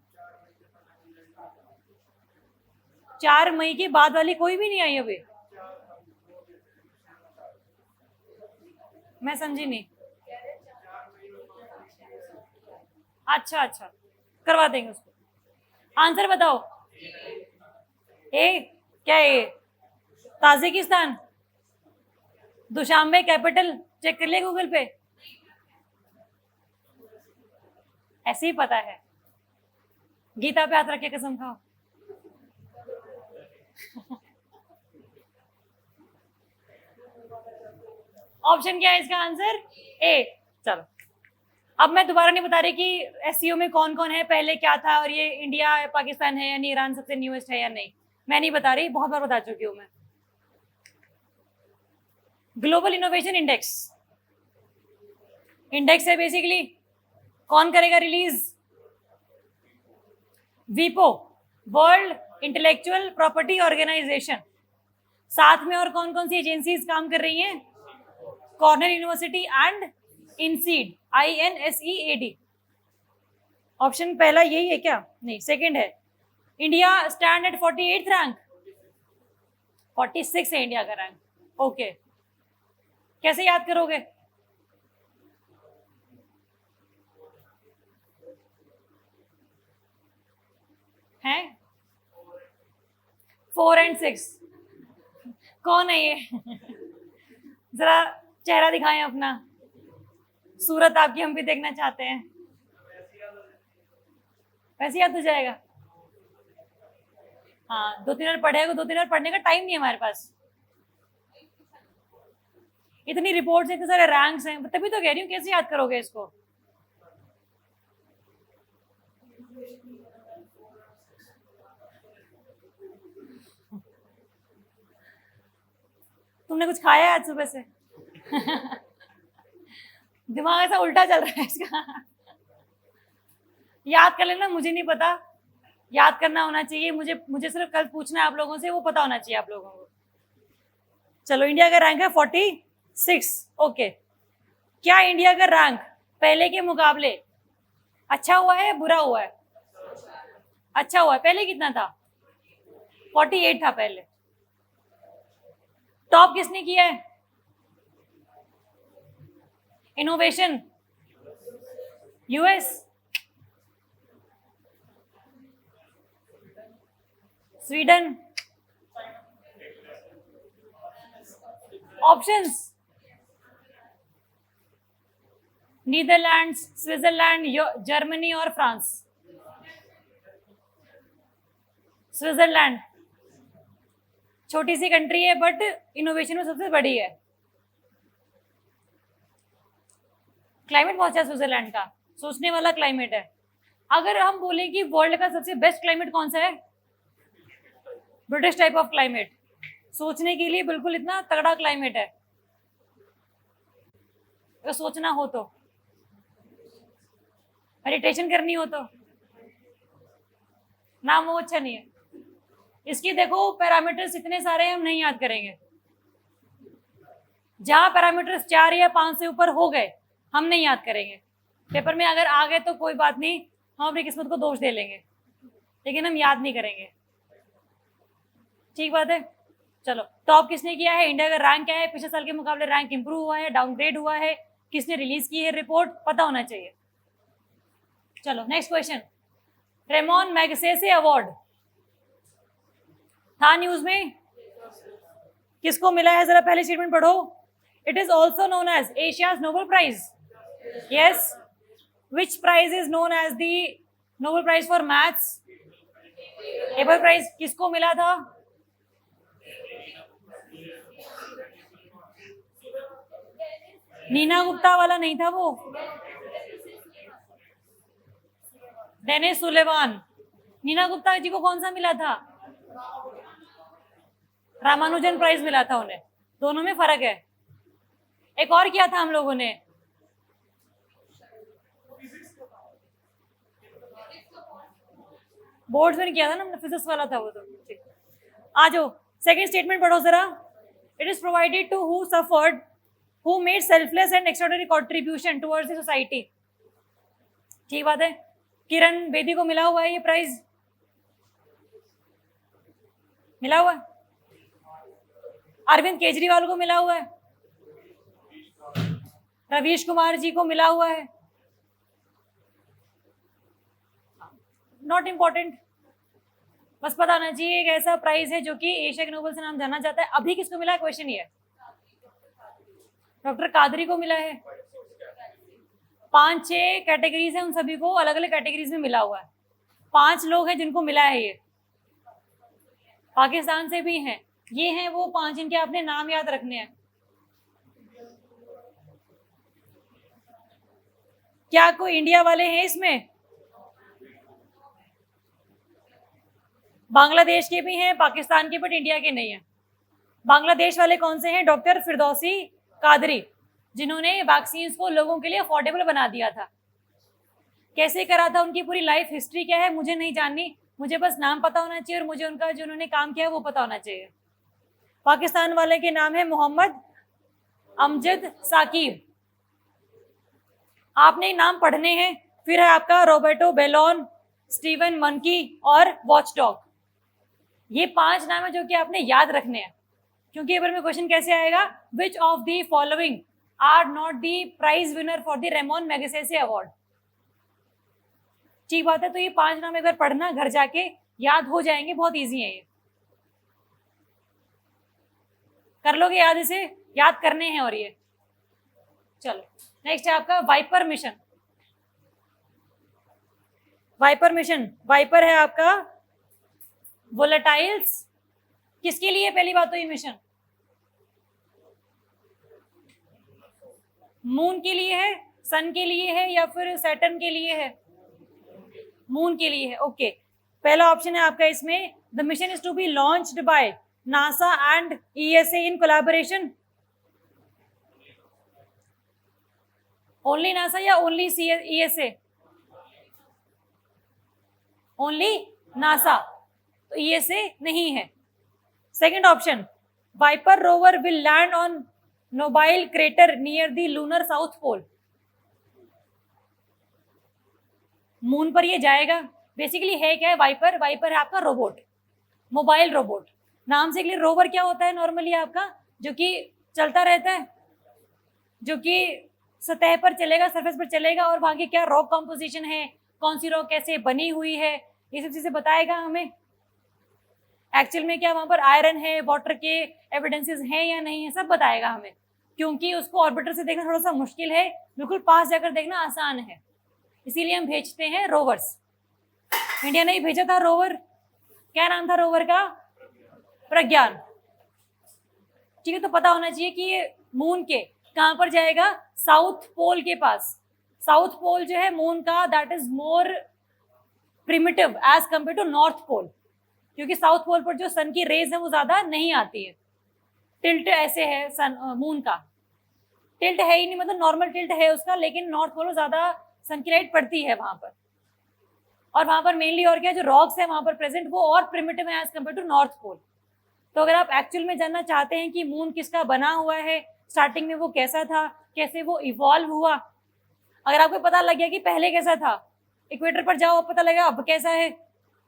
4 मई के बाद वाली कोई भी नहीं आई अभी? मैं समझी नहीं। अच्छा अच्छा, करवा देंगे उसको। आंसर बताओ। ए क्या है? ताजिकिस्तान। दुशांबे कैपिटल चेक कर लिया गूगल पे? ऐसे ही पता है, गीता पे हाथ रख के कसम खाओ। ऑप्शन क्या है इसका आंसर? ए। चलो, अब मैं दोबारा नहीं बता रही कि SCO में कौन कौन है, पहले क्या था और ये इंडिया पाकिस्तान है या नहीं, ईरान सबसे न्यूएस्ट है या नहीं। मैं नहीं बता रही, बहुत बार बता चुकी हूं मैं। ग्लोबल इनोवेशन इंडेक्स, इंडेक्स है बेसिकली। कौन करेगा रिलीज? वीपो, वर्ल्ड इंटेलेक्चुअल प्रॉपर्टी ऑर्गेनाइजेशन। साथ में और कौन कौन सी एजेंसीज काम कर रही हैं? Cornell university and INSEAD, INSEAD। Option पहला यही है क्या? नहीं, सेकंड है India stand at 48th rank, 46 है इंडिया का रैंक। ओके, कैसे याद करोगे? हैं 4 and 6, कौन है ये? जरा चेहरा दिखाएं अपना, सूरत आपकी हम भी देखना चाहते हैं। वैसे याद हो जाएगा। हाँ, 2-3 बार पढ़ेगा, 2-3 बार पढ़ने का टाइम नहीं है हमारे पास। इतनी रिपोर्ट्स, इतने सारे रैंक्स हैं, तभी तो कह रही हूँ कैसे याद करोगे इसको? तुमने कुछ खाया है आज सुबह से? दिमाग ऐसा उल्टा चल रहा है इसका। याद कर लेना, मुझे नहीं पता, याद करना होना चाहिए मुझे। मुझे सिर्फ कल पूछना है आप लोगों से, वो पता होना चाहिए आप लोगों को। चलो, इंडिया का रैंक है 46। ओके, क्या इंडिया का रैंक पहले के मुकाबले अच्छा हुआ है, बुरा हुआ है? अच्छा हुआ है। पहले कितना था? 48 था पहले। टॉप किसने किया है? Innovation, US, Sweden, options Netherlands, Switzerland, Germany और फ्रांस। स्विट्जरलैंड छोटी सी कंट्री है बट इनोवेशन में सबसे बड़ी है। क्लाइमेट बहुत अच्छा स्विट्जरलैंड का, सोचने वाला क्लाइमेट है। अगर हम बोले कि वर्ल्ड का सबसे बेस्ट क्लाइमेट कौन सा है? ब्रिटिश टाइप ऑफ क्लाइमेट, सोचने के लिए बिल्कुल इतना तगड़ा क्लाइमेट है। अगर सोचना हो तो, मेडिटेशन करनी हो तो, नाम वो अच्छा नहीं है। इसकी देखो पैरामीटर्स इतने सारे हैं, हम नहीं याद करेंगे। जहां पैरामीटर्स 4 या 5 से ऊपर हो गए हम नहीं याद करेंगे। पेपर में अगर आ गए तो कोई बात नहीं, हम अपनी किस्मत को दोष दे लेंगे, लेकिन हम याद नहीं करेंगे। ठीक बात है। चलो, टॉप किसने किया है? इंडिया का रैंक क्या है? पिछले साल के मुकाबले रैंक इंप्रूव हुआ है, डाउनग्रेड हुआ है? किसने रिलीज की है रिपोर्ट? पता होना चाहिए। चलो next question. Ramon Magsaysay award था न्यूज में, किसको मिला है? जरा पहले स्टेटमेंट पढ़ो। It is also known as Asia's Nobel prize. Yes, which prize is known as the Nobel prize for maths? Abel prize किसको मिला था? नीना गुप्ता वाला नहीं था वो, डेनिस सुलेवान। नीना गुप्ता जी को कौन सा मिला था? रामानुजन प्राइज मिला था उन्हें। दोनों में फर्क है। एक और किया था हम लोगों ने, बोर्ड्स में किया था ना, फिजिक्स वाला था वो। तो आ जाओ, सेकंड स्टेटमेंट पढ़ो जरा। It is provided to who suffered, who made selfless and extraordinary contribution towards the society. ठीक बात है। किरण बेदी को मिला हुआ है ये प्राइज, मिला हुआ है। अरविंद केजरीवाल को मिला हुआ है, रवीश कुमार जी को मिला हुआ है। नॉट इम्पोर्टेंट, बस पता होना चाहिए एक ऐसा प्राइज है जो कि एशिया के नोबेल से नाम जाना जाता है। अभी किसको मिला है क्वेश्चन ये? डॉक्टर कादरी को मिला है। 5-6 कैटेगरीज है, उन सभी को अलग अलग कैटेगरीज में मिला हुआ है। 5 लोग हैं जिनको मिला है ये, पाकिस्तान से भी हैं। ये हैं वो 5 जिनके आपने नाम याद रखने हैं। क्या कोई इंडिया वाले हैं इसमें? बांग्लादेश के भी हैं, पाकिस्तान के, बट इंडिया के नहीं है। बांग्लादेश वाले कौन से हैं? डॉक्टर फिरदौसी कादरी, जिन्होंने वैक्सीन को लोगों के लिए अफोर्डेबल बना दिया था। कैसे करा था, उनकी पूरी लाइफ हिस्ट्री क्या है मुझे नहीं जाननी, मुझे बस नाम पता होना चाहिए और मुझे उनका जो उन्होंने काम किया है वो पता होना चाहिए। पाकिस्तान वाले के नाम है मोहम्मद अमजद साकिब। आपने नाम पढ़ने हैं। फिर है आपका रॉबर्टो बेलोन, स्टीवन मंकी और वॉच डॉग। ये 5 नाम है जो कि आपने याद रखने हैं, क्योंकि एक बार में क्वेश्चन कैसे आएगा, which of the following are not the prize winner for the Ramon Magsaysay award. ठीक बात है, तो ये 5 नाम एक बार पढ़ना, घर जाके याद हो जाएंगे, बहुत इजी है ये, कर लोगे याद, इसे याद करने हैं। और ये चलो नेक्स्ट है आपका VIPER mission. VIPER mission, VIPER है आपका वोलेटाइल्स, किसके लिए पहली बात तो ये मिशन मून के लिए है, सन के लिए है, या फिर सैटर्न के लिए है? मून के लिए है। ओके, पहला ऑप्शन है आपका इसमें, the mission is to be launched by NASA and ESA in collaboration. Only NASA या ओनली ईएसए? ओनली नासा, तो ईएसए नहीं है। Second option, VIPER rover will land on Nobile crater near the lunar south pole. Moon पर ये जाएगा। बेसिकली है क्या है वाइपर? वाइपर है आपका रोबोट, मोबाइल रोबोट। नाम से क्लियर, रोवर क्या होता है नॉर्मली आपका, जो कि चलता रहता है, जो कि सतह पर चलेगा, सरफेस पर चलेगा, और वहां की क्या रॉक कॉम्पोजिशन है, कौन सी रॉक कैसे बनी हुई है, ये सब चीजें बताएगा हमें। एक्चुअल में क्या वहां पर आयरन है, वाटर के एविडेंसेस हैं या नहीं है, सब बताएगा हमें, क्योंकि उसको ऑर्बिटर से देखना थोड़ा सा मुश्किल है, बिल्कुल पास जाकर देखना आसान है, इसीलिए हम भेजते हैं रोवर्स। इंडिया ने ही भेजा था रोवर, क्या नाम था रोवर का? प्रज्ञान। ठीक है, तो पता होना चाहिए कि ये मून के कहां पर जाएगा, साउथ पोल के पास। साउथ पोल जो है मून का, that is more primitive as compared to north pole, क्योंकि साउथ पोल पर जो सन की रेज है वो ज्यादा नहीं आती है। टिल्ट ऐसे है सन मून का, टिल्ट है ही नहीं, मतलब नॉर्मल टिल्ट है उसका, लेकिन नॉर्थ पोल ज्यादा सन की लाइट पड़ती है वहां पर। और वहां पर मेनली और क्या, जो रॉक्स है वहां पर प्रेजेंट, वो और प्रिमिटिव है as compared to north pole. तो अगर आप एक्चुअल में जानना चाहते हैं कि मून किसका बना हुआ है, स्टार्टिंग में वो कैसा था, कैसे वो इवॉल्व हुआ, अगर आपको पता लग गया कि पहले कैसा था, इक्वेटर पर जाओ पता लगेगा अब कैसा है,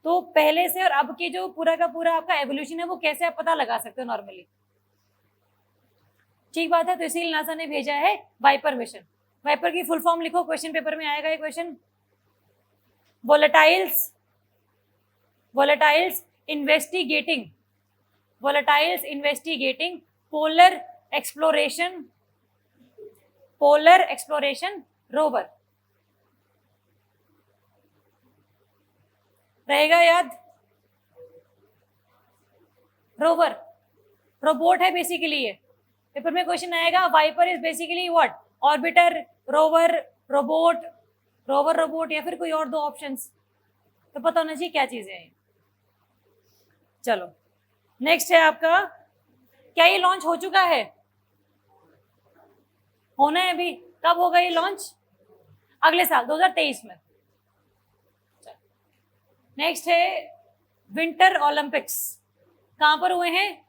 तो पहले से और अब के जो पूरा का पूरा आपका एवोल्यूशन है वो कैसे आप पता लगा सकते हो नॉर्मली। ठीक बात है, तो इसीलिए नासा ने भेजा है वाइपर मिशन। वाइपर की फुल फॉर्म लिखो, क्वेश्चन पेपर में आएगा ये question. Volatiles, volatiles investigating, volatiles investigating polar exploration rover। रहेगा याद? रोवर रोबोट है बेसिकली, ये पेपर में क्वेश्चन आएगा। VIPER is basically what? Orbiter, rover, robot, rover robot, या फिर कोई और दो ऑप्शंस, तो पता होना चाहिए क्या चीजें हैं। चलो नेक्स्ट है आपका, क्या ये लॉन्च हो चुका है? होना है अभी। कब होगा ये लॉन्च? अगले साल 2023 में। नेक्स्ट है विंटर ओलंपिक्स, कहां पर हुए हैं?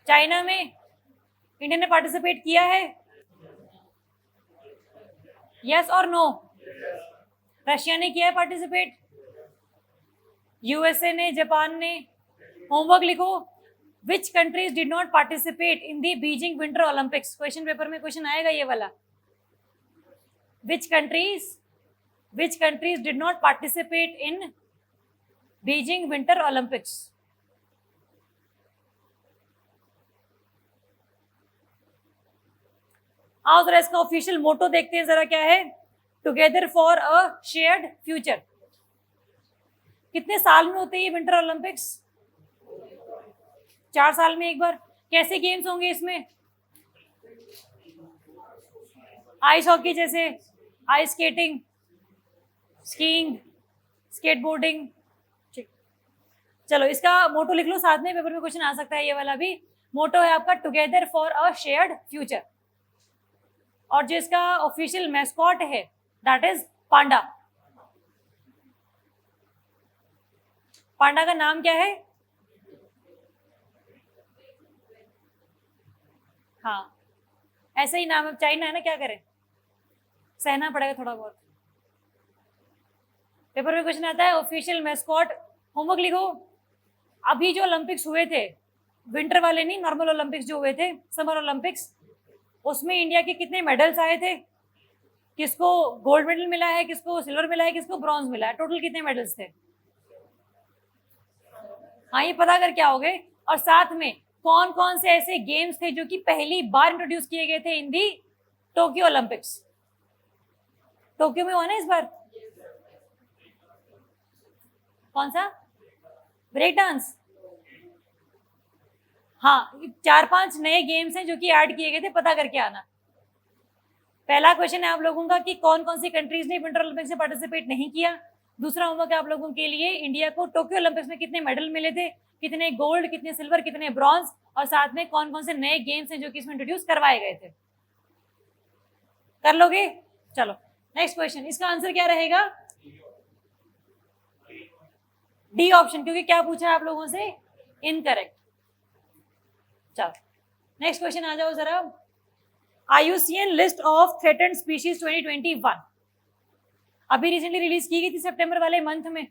चाइना में। इंडिया ने पार्टिसिपेट किया है? यस और नो? रशिया ने किया है पार्टिसिपेट, यूएसए ने, जापान ने। होमवर्क लिखो, which countries did not participate in the Beijing winter Olympics. Question paper में क्वेश्चन आएगा ये वाला, which countries did not participate in Beijing winter Olympics. आओ जरा इसका ऑफिशियल मोटो देखते हैं जरा, क्या है? Together for a shared future. कितने साल में होते हैं ये विंटर ओलंपिक्स? 4 साल में एक बार। कैसे गेम्स होंगे इसमें? आइस हॉकी जैसे, आइस स्केटिंग, स्कीइंग, स्केटबोर्डिंग। ठीक, चलो इसका मोटो लिख लो साथ में, पेपर में क्वेश्चन आ सकता है ये वाला भी। मोटो है आपका together for a shared future, और जो इसका ऑफिशियल मैस्कॉट है दैट इज पांडा। पांडा का नाम क्या है? हाँ ऐसे ही नाम है, चाइना है ना, क्या करें, सहना पड़ेगा थोड़ा बहुत। पेपर में क्वेश्चन आता है ऑफिशियल मैस्कॉट, होमवर्क लिखो। अभी जो ओलंपिक्स हुए थे, विंटर वाले नहीं, नॉर्मल ओलंपिक्स जो हुए थे, समर ओलंपिक्स, उसमें इंडिया के कितने मेडल्स आए थे? किसको गोल्ड मेडल मिला है, किसको सिल्वर मिला है, किसको ब्रॉन्ज मिला है? टोटल कितने मेडल्स थे? हाँ, ये पता कर क्या होगे। और साथ में कौन कौन से ऐसे गेम्स थे जो कि पहली बार इंट्रोड्यूस किए गए थे in the Tokyo Olympics? Tokyo में हुआ ना इस बार। कौन सा? Break dance. हाँ, 4-5 नए गेम्स हैं जो कि ऐड किए गए थे, पता करके आना। पहला क्वेश्चन है आप लोगों का कि कौन कौन सी कंट्रीज ने विंटर ओलंपिक्स में पार्टिसिपेट नहीं किया। दूसरा होमवर्क है आप लोगों के लिए, इंडिया को टोक्यो ओलंपिक्स में कितने मेडल मिले थे, कितने गोल्ड, कितने सिल्वर, कितने ब्रॉन्ज, और साथ में कौन कौन से नए गेम्स हैं जो कि इसमें इंट्रोड्यूस करवाए गए थे। कर लोगे? चलो नेक्स्ट क्वेश्चन, इसका आंसर क्या रहेगा? डी ऑप्शन, क्योंकि क्या पूछा है आप लोगों से? इनकरेक्ट। चलो नेक्स्ट क्वेश्चन आ जाओ जरा। IUCN list of threatened species 2021 अभी रिसेंटली रिलीज की गई थी सितंबर वाले मंथ में।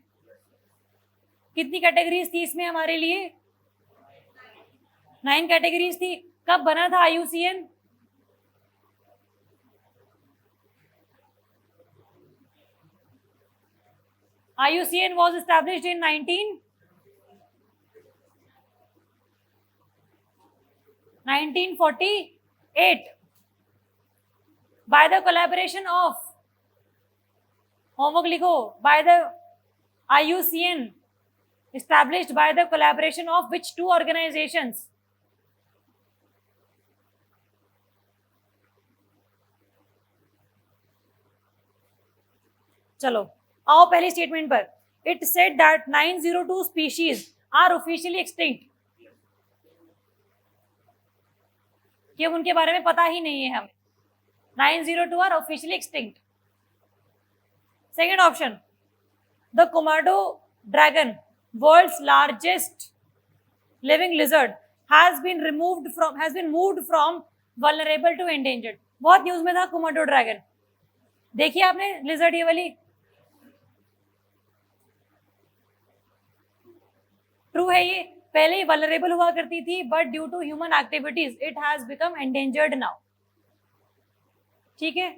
कितनी कैटेगरीज थी इसमें हमारे लिए? 9 कैटेगरीज थी। कब बना था IUCN? IUCN was established in 1948 by the collaboration of, homework लिखो, by the IUCN established by the collaboration of which two organizations? चलो आओ पहली स्टेटमेंट पर। It said that 902 species are officially extinct, कि उनके बारे में पता ही नहीं है हमें। 902 are officially extinct. Second option, the Komodo dragon, world's largest living lizard, has been moved from vulnerable to endangered। बहुत न्यूज में था कोमोडो ड्रैगन, देखिए आपने लिजर्ड ये वाली? ट्रू है ये, पहले ही वल्नरेबल हुआ करती थी, but due to human activities it has become endangered now. ठीक है,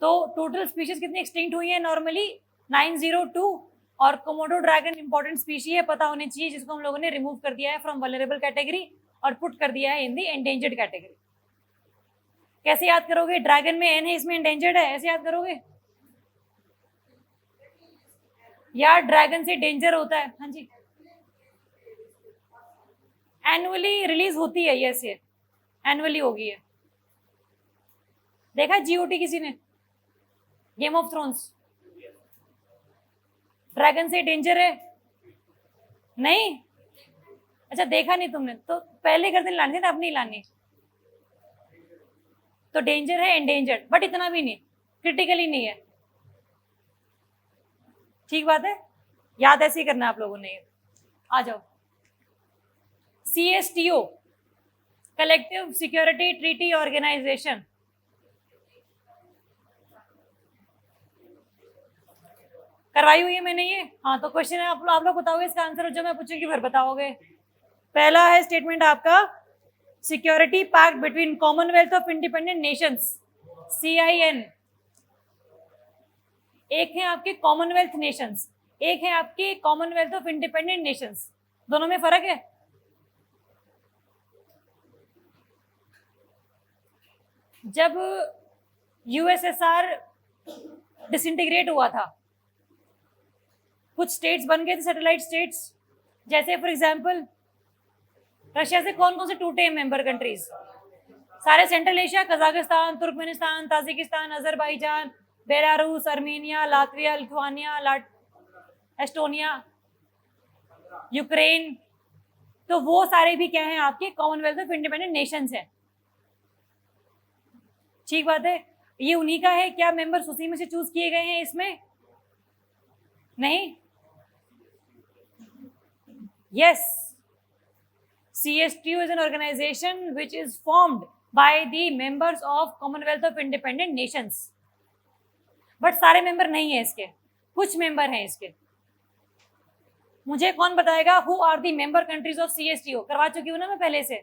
तो टोटल स्पीशीज कितनी एक्सटिंक्ट हुई है नॉर्मली? 902। और कोमोडो ड्रैगन इंपॉर्टेंट स्पीशी है, पता होनी चाहिए, जिसको हम लोगों ने रिमूव कर दिया है फ्रॉम वल्नरेबल कैटेगरी और पुट कर दिया है इन दी एंडेंजर्ड कैटेगरी। कैसे याद करोगे? ड्रैगन में एन है, इसमें एंडेंजर्ड है, ऐसे याद करोगे? यार ड्रैगन से डेंजर होता है। हाँ जी, एनुअली रिलीज होती है, यस ये एनुअली होगी है। देखा GOT किसी ने? Game of thrones. ड्रैगन से डेंजर है? नहीं, अच्छा देखा नहीं तुमने, तो पहले कर दिन लानी थी ना, अब नहीं लानी। तो डेंजर है, एंडेंजर्ड, बट इतना भी नहीं, क्रिटिकली नहीं है। ठीक बात है, याद ऐसे ही करना आप लोगों ने। आ जाओ, CSTO, collective security treaty organisation, करवाई हुई है मैंने ये। हाँ, तो क्वेश्चन है, आप लोग बताओगे इसका आंसर, जो मैं पूछूंगी फिर बताओगे। पहला है स्टेटमेंट आपका, security pact between Commonwealth of independent nations, CIN। एक है आपके कॉमनवेल्थ नेशंस, एक है आपके कॉमनवेल्थ ऑफ इंडिपेंडेंट नेशंस, दोनों में फर्क है। जब USSR डिसइंटीग्रेट हुआ था, कुछ स्टेट्स बन गए थे सैटेलाइट स्टेट्स, जैसे फॉर एग्जांपल रशिया से कौन कौन से टूटे हैं मेंबर कंट्रीज? सारे central Asia, Kazakhstan, Turkmenistan, Tajikistan, Azerbaijan, Belarus, Armenia, Latvia, Lithuania, Estonia, Ukraine. तो वो सारे भी क्या हैं? आपके कॉमनवेल्थ ऑफ इंडिपेंडेंट नेशंस हैं। ठीक बात है, ये उन्हीं का है। क्या मेंबर्स उसी में से चूज किए गए हैं इसमें? नहीं, yes, CSTO is an organization which is formed by the members of Commonwealth of Independent Nations, but सारे मेंबर नहीं है इसके। कुछ मेंबर हैं इसके। मुझे कौन बताएगा who are the member countries of CSTO? करवा चुकी हूँ ना मैं पहले से।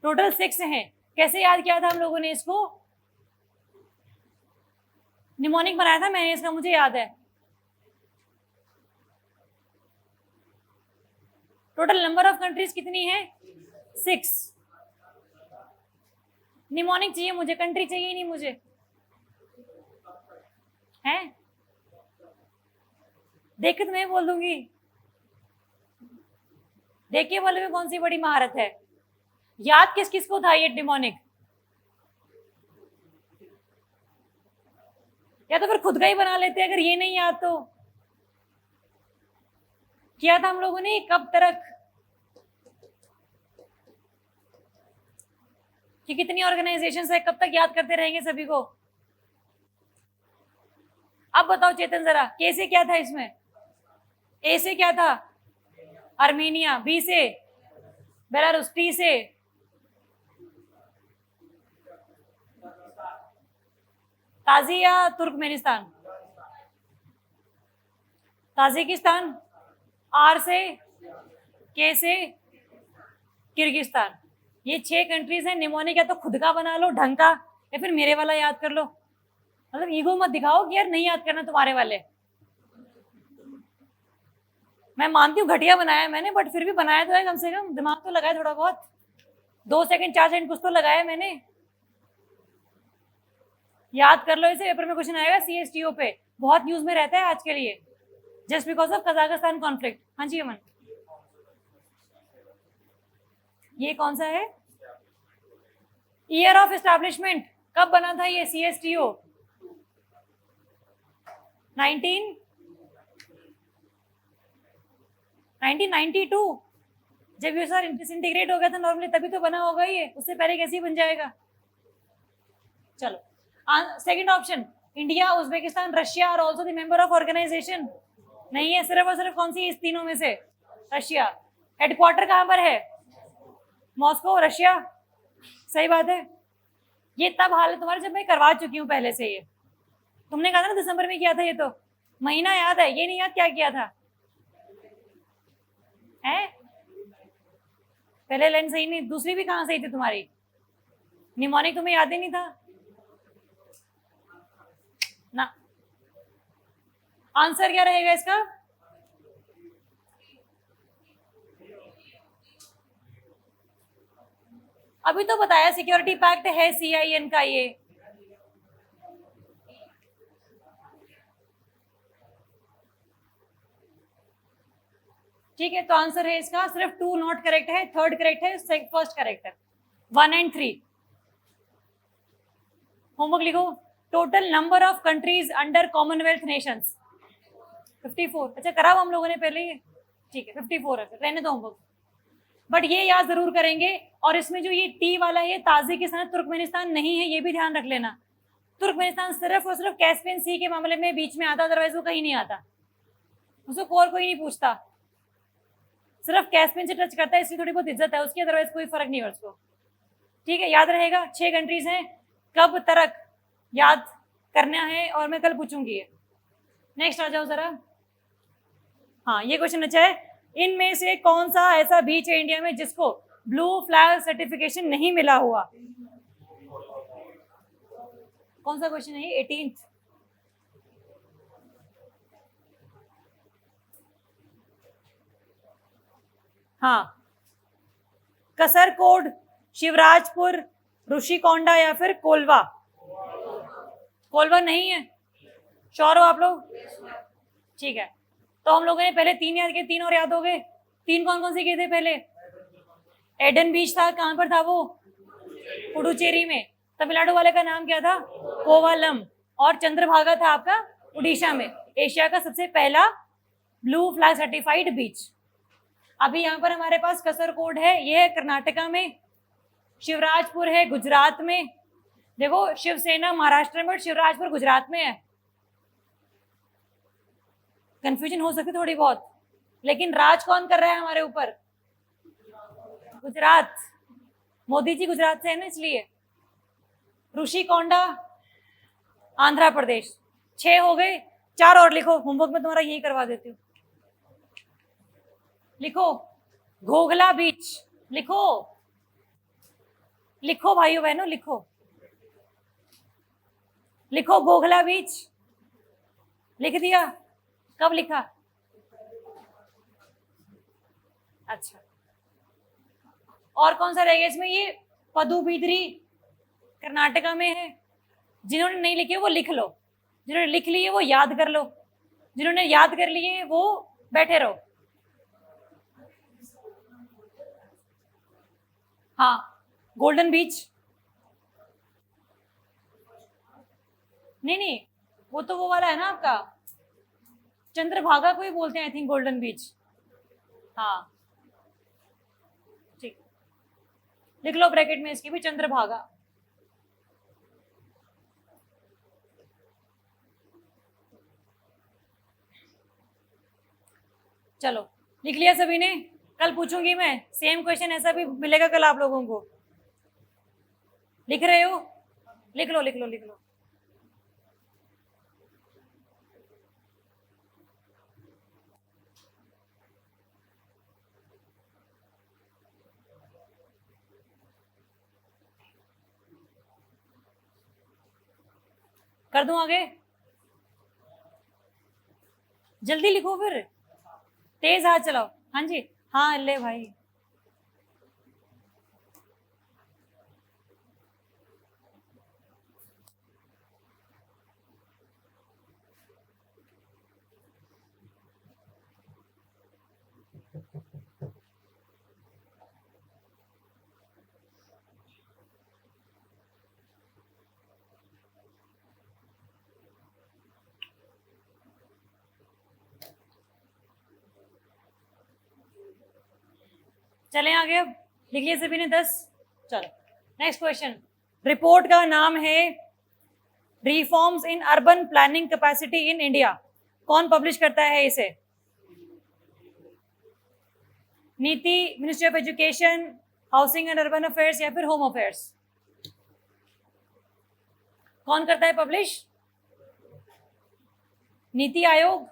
टोटल 6 हैं। कैसे याद किया था हम लोगों ने इसको? निमोनिक बनाया था मैंने इसका, मुझे याद है। टोटल नंबर ऑफ कंट्रीज कितनी है? 6। निमोनिक चाहिए मुझे, कंट्री चाहिए नहीं मुझे, है? देख के तुम्हें बोल दूंगी। देखिए वाले में कौन सी बड़ी महारत है। याद किस किस को था ये निमोनिक? या तो फिर खुद का ही बना लेते अगर ये नहीं याद तो। किया था हम लोगों ने कब तक कि कितनी ऑर्गेनाइजेशन है, कब तक याद करते रहेंगे सभी को? अब बताओ चेतन जरा, के से क्या था इसमें? ए से क्या था? आर्मेनिया। बी से बेलारूस। टी से ताजी या तुर्कमेनिस्तान? ताजिकिस्तान। आर से के से किर्गिस्तान। ये 6 कंट्रीज हैं। निमोनिक या तो खुद का बना लो ढंग का, या फिर मेरे वाला याद कर लो। मतलब ईगो मत दिखाओ कि यार नहीं याद करना तुम्हारे वाले। मैं मानती हूँ घटिया बनाया मैंने, बट फिर भी बनाया तो है, कम से कम दिमाग तो लगाया थोड़ा बहुत। 2 सेकंड 4 सेकंड कुछ तो लगाया मैंने। याद कर लो इसे, पेपर में क्वेश्चन आएगा CSTO पे, बहुत न्यूज में रहता है आज के लिए, just because of Kazakhstan conflict. हाँ जी अमन, ये कौन सा है? ईयर ऑफ एस्टैब्लिशमेंट कब बना था ये CSTO? 1992। जब ये सर डिसइंटीग्रेट हो गया था नॉर्मली, तभी तो बना होगा ये, उससे पहले कैसे ही बन जाएगा? चलो second option, India, Uzbekistan, Russia और also the member of organisation. नहीं है, सिर्फ और सिर्फ कौन सी इस तीनों में से? रशिया। हेडक्वार्टर कहाँ पर है? Moscow, Russia. सही बात है। ये तब हाल है तुम्हारे जब मैं करवा चुकी हूँ पहले से। ये तुमने कहा था ना दिसंबर में किया था, ये तो महीना याद है, ये नहीं याद क्या किया था है? पहले लाइन सही नहीं, दूसरी भी कहाँ सही थी तुम्हारी? निमोनिक तुम्हें याद ही नहीं था ना। आंसर क्या रहेगा इसका? अभी तो बताया सिक्योरिटी पैक्ट है CIN का ये। ठीक है, तो आंसर है इसका सिर्फ 2 नॉट करेक्ट है, 3rd करेक्ट है, फर्स्ट करेक्ट है। 1 and 3 होमवर्क लिखो। Total number of countries under Commonwealth Nations 54। अच्छा कराओ हम लोगों ने पहले ही, ठीक है 54 है, रहने दो होमवर्क। बट ये याद जरूर करेंगे। और इसमें जो ये टी वाला है, ताजिकिस्तान तुर्कमेनिस्तान नहीं है, ये भी ध्यान रख लेना। तुर्कमेनिस्तान सिर्फ और सिर्फ कैस्पियन सी के मामले में बीच में आता, अदरवाइज वो कहीं नहीं आता, उसको और कोई नहीं पूछता, सिर्फ कैस्पियन से टच करता है, इसलिए थोड़ी बहुत इज्जत है उसकी, अदरवाइज कोई फर्क नहीं है उसको। ठीक है, याद रहेगा। 6 कंट्रीज हैं, कब तक याद करना है, और मैं कल पूछूंगी। नेक्स्ट आ जाओ जरा। हाँ ये क्वेश्चन अच्छा है। इनमें से कौन सा ऐसा बीच है इंडिया में जिसको ब्लू फ्लैग सर्टिफिकेशन नहीं मिला हुआ? कौन सा क्वेश्चन है ये? 18th। हाँ, कसरकोड, शिवराजपुर, ऋषिकोंडा या फिर कोलवा? कोलवा नहीं है, श्योर हो आप लोग? ठीक है, तो हम लोगों ने पहले 3 याद किए, 3 और याद हो गए। 3 कौन कौन से किए थे पहले? एडन बीच था, कहां पर था वो? पुडुचेरी में। तमिलनाडु वाले का नाम क्या था? कोवालम। और चंद्रभागा था आपका उड़ीसा में। एशिया का सबसे पहला ब्लू फ्लैग सर्टिफाइड बीच। अभी यहाँ पर हमारे पास कसरकोड है, ये है कर्नाटका में। शिवराजपुर है गुजरात में। देखो शिवसेना महाराष्ट्र में, शिवराजपुर गुजरात में है। कंफ्यूजन हो सकती थोड़ी बहुत, लेकिन राज कौन कर रहा है हमारे ऊपर? गुजरात। मोदी जी गुजरात से है ना, इसलिए। ऋषिकोंडा आंध्र प्रदेश। 6 हो गए। 4 और लिखो, होमवर्क में तुम्हारा यही करवा देती हूँ। लिखो घोघला बीच, लिखो लिखो भाइयों बहनों, लिखो लिखो घोघला बीच। लिख दिया? कब लिखा? अच्छा, और कौन सा रहेगा इसमें? ये पदुबिद्री कर्नाटका में है। जिन्होंने नहीं लिखे वो लिख लो, जिन्होंने लिख लिए वो याद कर लो, जिन्होंने याद कर लिए वो बैठे रहो। हाँ, गोल्डन बीच। नहीं नहीं, वो तो वो वाला है ना आपका, चंद्रभागा को ही बोलते हैं आई थिंक गोल्डन बीच। हाँ ठीक, लिख लो ब्रैकेट में इसकी भी, चंद्रभागा। चलो लिख लिया सभी ने? कल पूछूंगी मैं, सेम क्वेश्चन ऐसा भी मिलेगा कल आप लोगों को। लिख रहे हो? लिख लो लिख लो लिख लो। कर दूं आगे? जल्दी लिखो फिर, तेज हाथ चलाओ। हाँ जी, हाँ ले भाई। चलें आगे, अब लिख लिया सभी ने 10? चलो नेक्स्ट क्वेश्चन। रिपोर्ट का नाम है reforms in urban planning capacity in India. कौन पब्लिश करता है इसे? नीति, ministry of education, housing and urban affairs या फिर होम अफेयर्स? कौन करता है पब्लिश? नीति आयोग।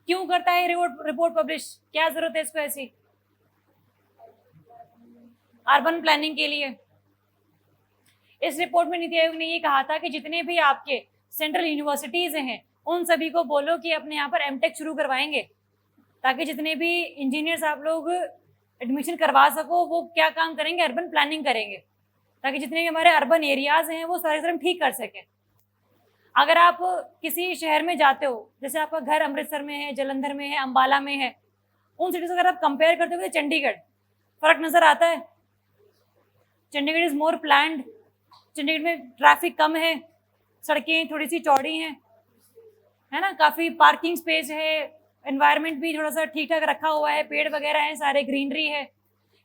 क्यों करता है रिपोर्ट पब्लिश? क्या जरूरत है इसको ऐसी? अर्बन प्लानिंग के लिए। इस रिपोर्ट में नीति आयोग ने ये कहा था कि जितने भी आपके सेंट्रल यूनिवर्सिटीज हैं उन सभी को बोलो कि अपने यहाँ पर एमटेक शुरू करवाएंगे, ताकि जितने भी इंजीनियर्स आप लोग एडमिशन करवा सको वो क्या काम करेंगे? अर्बन प्लानिंग करेंगे, ताकि जितने भी हमारे अर्बन एरियाज हैं वो सारे हम ठीक कर सकें। अगर आप किसी शहर में जाते हो, जैसे आपका घर अमृतसर में है, जलंधर में है, अंबाला में है, उन सिटीज अगर आप कंपेयर करते हो तो चंडीगढ़, फर्क नजर आता है? Chandigarh is more planned, Chandigarh में ट्रैफिक कम है, सड़कें थोड़ी सी चौड़ी हैं, है ना, काफ़ी पार्किंग स्पेस है, एनवायरनमेंट भी थोड़ा सा ठीक ठाक रखा हुआ है, पेड़ वगैरह हैं, सारे ग्रीनरी है।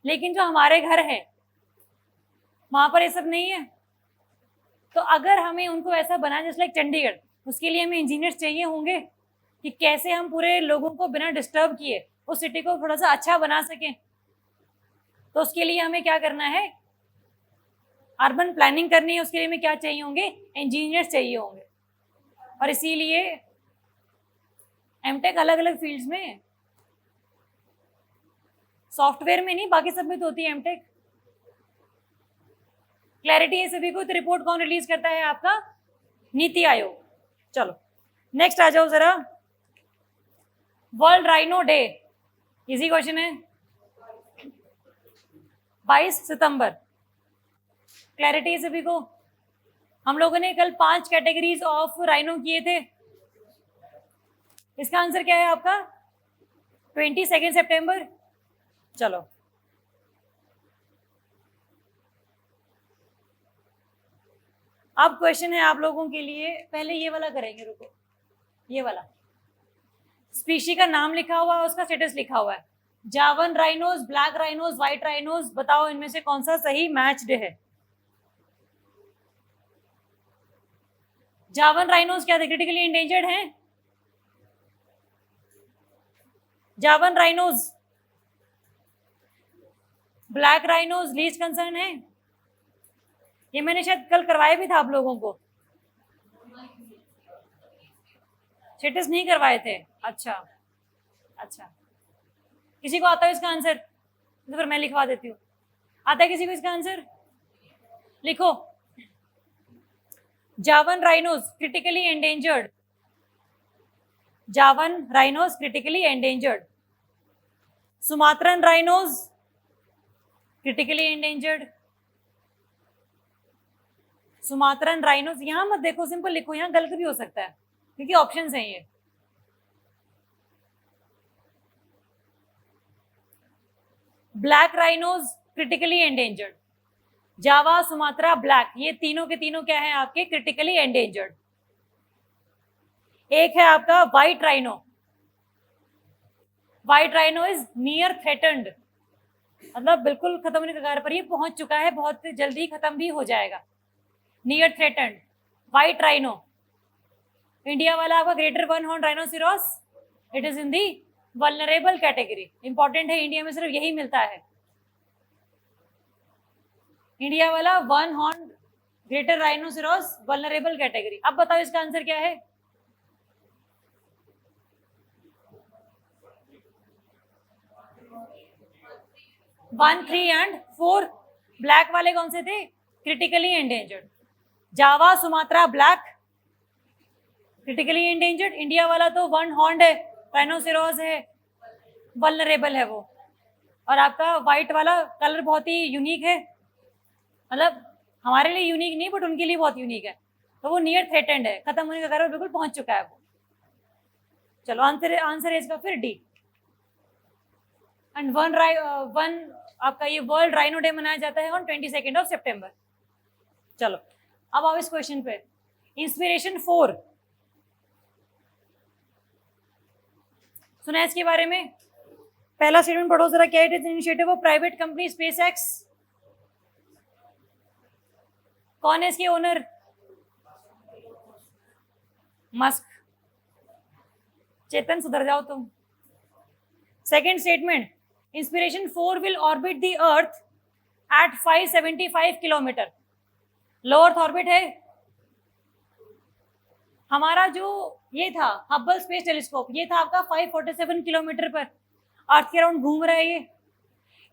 लेकिन जो हमारे घर है वहाँ पर ये सब नहीं है। तो अगर हमें उनको ऐसा बनाना जैसे लाइक चंडीगढ़, उसके लिए हमें इंजीनियर्स चाहिए होंगे कि कैसे हम पूरे लोगों को बिना डिस्टर्ब किए उस सिटी को थोड़ा सा अच्छा बना सकें। तो उसके लिए हमें क्या करना है? अर्बन प्लानिंग करनी है। उसके लिए हमें क्या चाहिए होंगे? इंजीनियर्स चाहिए होंगे। और इसीलिए एमटेक अलग अलग फील्ड्स में है, सॉफ्टवेयर में नहीं, बाकी सब में तो होती है एमटेक। क्लैरिटी है सभी को? तो रिपोर्ट कौन रिलीज करता है? आपका नीति आयोग। चलो नेक्स्ट आ जाओ जरा। World rhino day, easy question है, 22 सितंबर। क्लैरिटी है सभी को? हम लोगों ने कल 5 कैटेगरीज ऑफ राइनो किए थे। इसका आंसर क्या है आपका? 22 सितंबर। चलो अब क्वेश्चन है आप लोगों के लिए, पहले ये वाला करेंगे, रुको, ये वाला स्पीशी का नाम लिखा हुआ है, उसका स्टेटस लिखा हुआ है, जावन rhinos, black rhinos, white rhinos. बताओ इनमें से कौन सा सही मैच्ड है? जावन राइनोज क्या क्रिटिकली इंडेंजर्ड हैं? जावन rhinos, black rhinos least concern है। ये मैंने शायद कल करवाया भी था आप लोगों को। स्टेटस नहीं करवाए थे? अच्छा अच्छा, किसी को आता है इसका आंसर? तो फिर मैं लिखवा देती हूँ। आता है किसी को इसका आंसर? लिखो। जावन राइनोज क्रिटिकली एंडेंजर्ड, जावन rhinos critically endangered, Sumatran rhinos critically endangered, Sumatran rhinos. यहां मत देखो, सिंपल लिखो, यहां गलत भी हो सकता है क्योंकि ऑप्शंस हैं ये। Black rhinos critically endangered, Java, Sumatra, black, ये तीनों के तीनों क्या है आपके? Critically endangered. एक है आपका white rhino, white rhino is near threatened, मतलब बिल्कुल खत्म होने के कगार पर ये पहुंच चुका है, बहुत जल्दी खत्म भी हो जाएगा। Near threatened white rhino. India वाला आपका greater one horn rhinoceros, it is in the vulnerable category. Important है, इंडिया में सिर्फ यही मिलता है, इंडिया वाला one horn greater rhinoceros vulnerable category. अब बताओ इसका आंसर क्या है? One, 3 and 4। ब्लैक वाले कौन से थे? Critically endangered. Java, Sumatra, black critically endangered. India वाला तो वन हॉर्न है, राइनोसिरोस है, वल्नरेबल है वो। और आपका व्हाइट वाला कलर बहुत ही यूनिक है, मतलब हमारे लिए यूनिक नहीं बट उनके लिए बहुत यूनिक है, तो वो नियर थ्रेटेंड है, खत्म होने का कारण बिल्कुल पहुंच चुका है वो। चलो आंसर है इसका फिर डी। एंड वन आपका ये वर्ल्ड राइनो डे मनाया जाता है ऑन 22 सितंबर। चलो अब आओ इस क्वेश्चन पे। इंस्पिरेशन 4 सुना है इसके बारे में? पहला स्टेटमेंट पढ़ो जरा, क्या? It is initiative of private company SpaceX. कौन है इसके ओनर? मस्क। चेतन सुधर जाओ तुम। Second statement, inspiration 4 will orbit the earth at 575 kilometre. Low earth orbit है। हमारा जो ये था हब्बल स्पेस टेलीस्कोप, ये था आपका 547 किलोमीटर पर अर्थ के अराउंड घूम रहा है ये।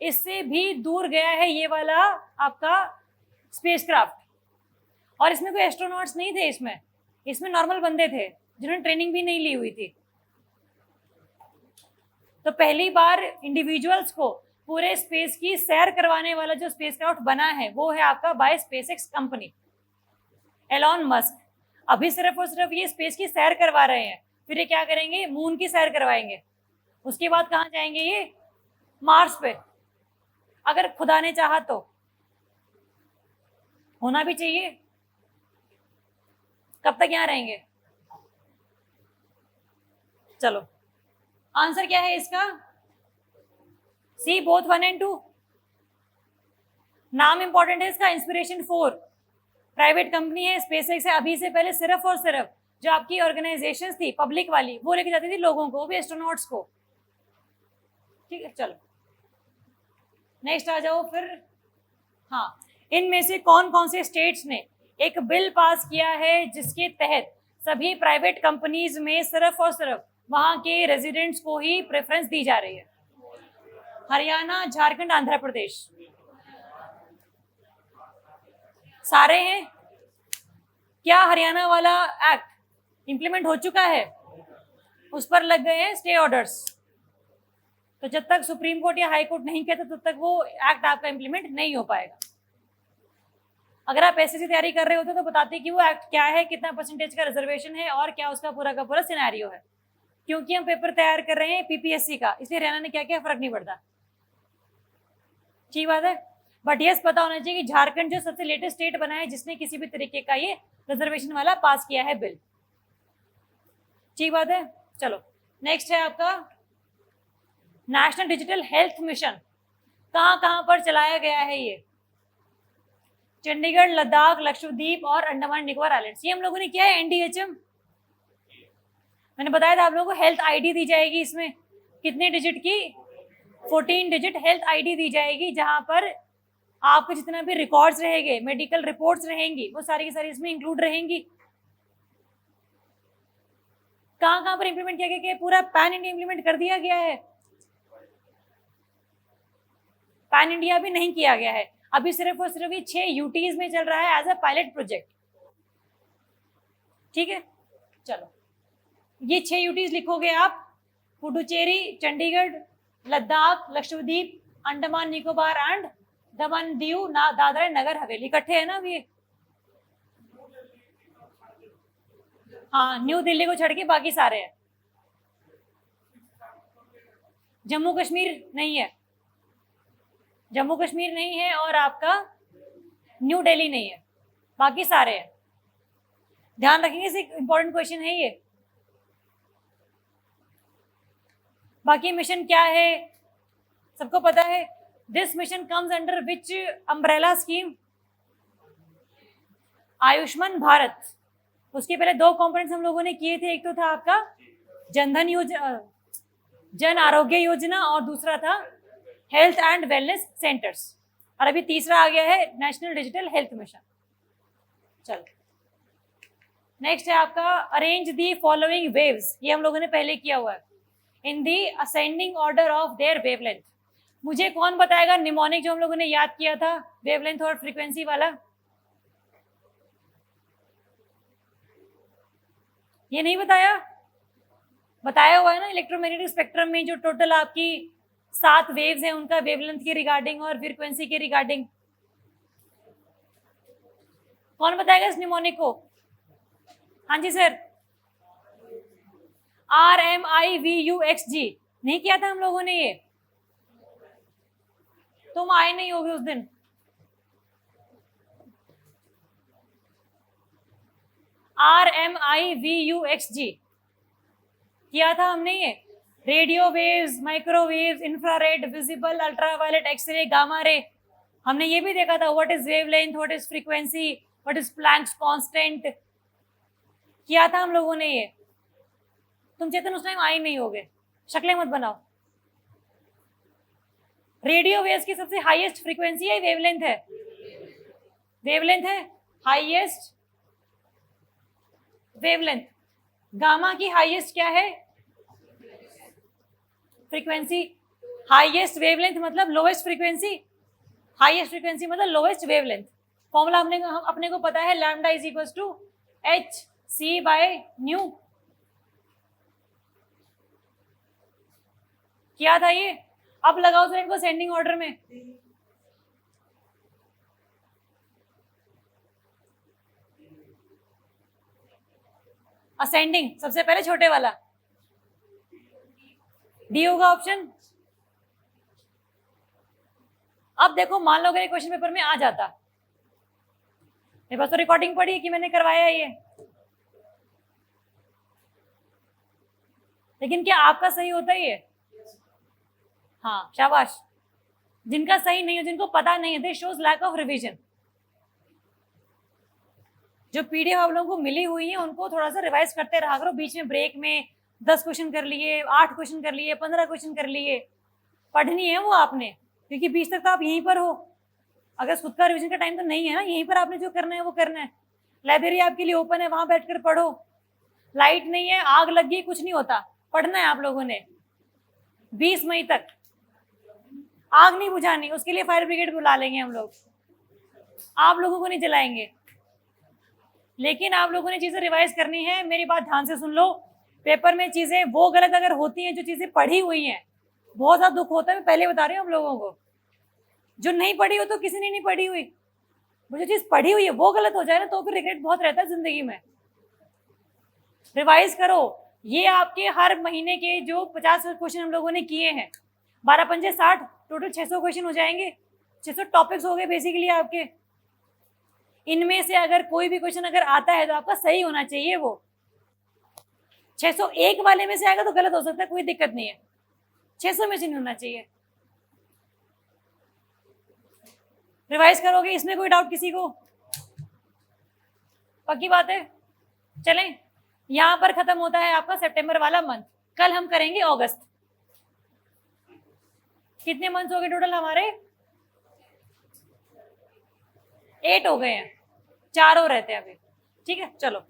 इससे भी दूर गया है ये वाला आपका स्पेसक्राफ्ट, और इसमें कोई एस्ट्रोनॉट्स नहीं थे, इसमें नॉर्मल बंदे थे जिन्होंने ट्रेनिंग भी नहीं ली हुई थी। तो पहली बार इंडिविजुअल्स को पूरे स्पेस की सैर करवाने वाला जो स्पेसक्राफ्ट बना है वो है आपका by SpaceX company, Elon Musk. अभी सिर्फ और सिर्फ ये स्पेस की सैर करवा रहे हैं, फिर ये क्या करेंगे? मून की सैर करवाएंगे। उसके बाद कहाँ जाएंगे ये? मार्स पे, अगर खुदा ने चाहा तो। होना भी चाहिए। कब तक यहाँ रहेंगे? चलो आंसर क्या है इसका? सी, बोथ 1 एंड 2। नाम इंपॉर्टेंट है इसका, इंस्पिरेशन 4, प्राइवेट कंपनी है, स्पेसएक्स है। अभी से पहले सिर्फ और सिर्फ जो आपकी ऑर्गेनाइजेशन थी पब्लिक वाली, वो लेके जाती थी लोगों को, वो भी एस्ट्रोनॉट्स को। ठीक है, चलो नेक्स्ट आ जाओ फिर। हाँ, इनमें से कौन कौन से स्टेट्स ने एक बिल पास किया है जिसके तहत सभी प्राइवेट कंपनीज में सिर्फ और सिर्फ वहां के रेजिडेंट्स को ही प्रेफरेंस दी जा रही है? हरियाणा, झारखंड, आंध्र प्रदेश, सारे हैं। क्या हरियाणा वाला एक्ट इंप्लीमेंट हो चुका है? उस पर लग गए हैं स्टे ऑर्डर्स। तो जब तक सुप्रीम कोर्ट या हाई कोर्ट नहीं कहता तब तक वो एक्ट आपका इंप्लीमेंट नहीं हो पाएगा। अगर आप ऐसे से तैयारी कर रहे होते तो बताते कि वो एक्ट क्या है, कितना परसेंटेज का रिजर्वेशन है और क्या उसका पूरा का पूरा सिनेरियो है। क्योंकि हम पेपर तैयार कर रहे हैं पीपीएससी का, इसलिए हरियाणा ने क्या किया फर्क नहीं पड़ता। ठीक बात है, बट यस पता होना चाहिए कि झारखंड जो सबसे लेटेस्ट स्टेट बना है जिसने किसी भी तरीके का ये रिजर्वेशन वाला पास किया है बिल। ठीक बात है। चलो नेक्स्ट है आपका नेशनल डिजिटल हेल्थ मिशन। कहाँ कहाँ पर चलाया गया है ये? चंडीगढ़, लद्दाख, लक्षद्वीप और अंडमान निकोबार आइलैंड्स। ये हम लोगों ने किया है एनडीएचएम। मैंने बताया था आप लोगों को हेल्थ आईडी दी जाएगी, इसमें कितने डिजिट की? 14 डिजिट हेल्थ आईडी दी जाएगी, जहां पर आपके जितना भी रिकॉर्ड्स रहेंगे, मेडिकल रिपोर्ट्स रहेंगी, वो सारी की सारी इसमें इंक्लूड रहेंगी। कहाँ कहाँ पर इंप्लीमेंट किया गया कि पूरा पैन इंडिया इंप्लीमेंट कर दिया गया है? पैन इंडिया भी नहीं किया गया है, अभी सिर्फ और सिर्फ ये 6 यूटीज में चल रहा है एज अ पायलट प्रोजेक्ट। ठीक है, चलो ये 6 यूटीज लिखोगे आप, पुडुचेरी, चंडीगढ़, लद्दाख, लक्षद्वीप, अंडमान निकोबार एंड दमन दीव, दादरा एंड नगर हवेली। इकट्ठे है ना अभी? हाँ, न्यू दिल्ली को छोड़ के बाकी सारे हैं। जम्मू कश्मीर नहीं है, जम्मू कश्मीर नहीं है, और आपका न्यू दिल्ली नहीं है, बाकी सारे हैं। ध्यान रखेंगे, इसे इंपॉर्टेंट क्वेश्चन है ये। बाकी मिशन क्या है सबको पता है। This mission comes under which umbrella scheme? Ayushman Bharat. उसके पहले 2 कंपोनेंट्स हम लोगों ने किए थे, एक तो था आपका जनधन योजना, जन आरोग्य योजना, और दूसरा था हेल्थ एंड वेलनेस सेंटर्स, और अभी तीसरा आ गया है नेशनल डिजिटल हेल्थ मिशन। चलो नेक्स्ट है आपका अरेंज दी फॉलोइंग वेव्स। ये हम लोगों ने पहले किया हुआ है, in the ascending order of their wavelength. मुझे कौन बताएगा निमोनिक जो हम लोगों ने याद किया था, वेवलेंथ और फ्रीक्वेंसी वाला? ये नहीं बताया? बताया हुआ है ना, इलेक्ट्रोमैग्नेटिक स्पेक्ट्रम में जो टोटल आपकी 7 वेव्स हैं उनका वेवलेंथ के रिगार्डिंग और फ्रीक्वेंसी के रिगार्डिंग। कौन बताएगा इस निमोनिक को? हाँ जी सर। RMIVUXG नहीं किया था हम लोगों ने ये? तुम आए नहीं होगे उस दिन। RMIVUXG किया था हमने ये। Radio waves, microwaves, infrared, visible, ultraviolet, X-ray, gamma ray. हमने ये भी देखा था what is wavelength, what is frequency, what is Planck's constant. किया था हम लोगों ने ये। तुम चेतन उस टाइम आए नहीं होगे, शक्लें मत बनाओ। रेडियो वेव्स की सबसे हाईएस्ट फ्रीक्वेंसी है वेवलेंथ है? वेवलेंथ है हाईएस्ट वेवलेंथ। गामा की हाईएस्ट क्या है? फ्रीक्वेंसी। हाईएस्ट वेवलेंथ मतलब लोएस्ट फ्रीक्वेंसी, हाईएस्ट फ्रीक्वेंसी मतलब लोएस्ट वेवलेंथ। फॉर्मूला अपने को पता है, लैम्डा इज इक्वल टू hc/न्यू। क्या था ये? अब लगाओ सर इनको सेंडिंग ऑर्डर में। असेंडिंग सबसे पहले छोटे वाला डी होगा ऑप्शन। अब देखो मान लो अगर क्वेश्चन पेपर में आ जाता, मेरे पास तो रिकॉर्डिंग पड़ी कि मैंने करवाया ये, लेकिन क्या आपका सही होता ही है? हाँ शाबाश। जिनका सही नहीं हो, जिनको पता नहीं है, they shows lack of revision. जो पीडीएफ आप लोगों को मिली हुई है उनको थोड़ा सा रिवाइज करते रहा करो, बीच में ब्रेक में 10 क्वेश्चन कर लिए, 8 क्वेश्चन कर लिए, 15 क्वेश्चन कर लिए। पढ़नी है वो आपने, क्योंकि बीच तक तो आप यहीं पर हो। अगर खुद का रिवीजन का टाइम तो नहीं है ना, यहीं पर आपने जो करना है वो करना है। लाइब्रेरी आपके लिए ओपन है, वहां बैठकर पढ़ो। लाइट नहीं है, आग लग गई, कुछ नहीं होता, पढ़ना है आप लोगों ने 20 मई तक। आग नहीं बुझानी, उसके लिए फायर ब्रिगेड बुला लेंगे हम लोग, आप लोगों को नहीं जलाएंगे। लेकिन आप लोगों ने चीजें रिवाइज करनी है। मेरी बात ध्यान से सुन लो, पेपर में चीजें वो गलत अगर होती हैं जो चीजें पढ़ी हुई हैं, बहुत ज्यादा दुख होता है। मैं पहले बता रही हूँ हम लोगों को, जो नहीं पढ़ी हो तो किसी ने नहीं पढ़ी हुई, वो जो चीज पढ़ी हुई है वो गलत हो जाए ना तो फिर रिग्रेट बहुत रहता है जिंदगी में। रिवाइज करो। ये आपके हर महीने के जो 50 क्वेश्चन हम लोगों ने किए हैं, 12 पंजे 60, टोटल 600 क्वेश्चन हो जाएंगे। 600 टॉपिक्स हो गए बेसिकली आपके। इनमें से अगर कोई भी क्वेश्चन अगर आता है तो आपका सही होना चाहिए। वो 601 वाले में से आएगा तो गलत हो सकता है, कोई दिक्कत नहीं है, 600 में से नहीं होना चाहिए। रिवाइज करोगे, इसमें कोई डाउट किसी को? पक्की बात है। चलें, यहां पर खत्म होता है आपका सितंबर वाला मंथ। कल हम करेंगे अगस्त। कितने मंथ्स हो गए टोटल हमारे? 8 हो गए हैं, 4 और रहते हैं अभी। ठीक है, चलो।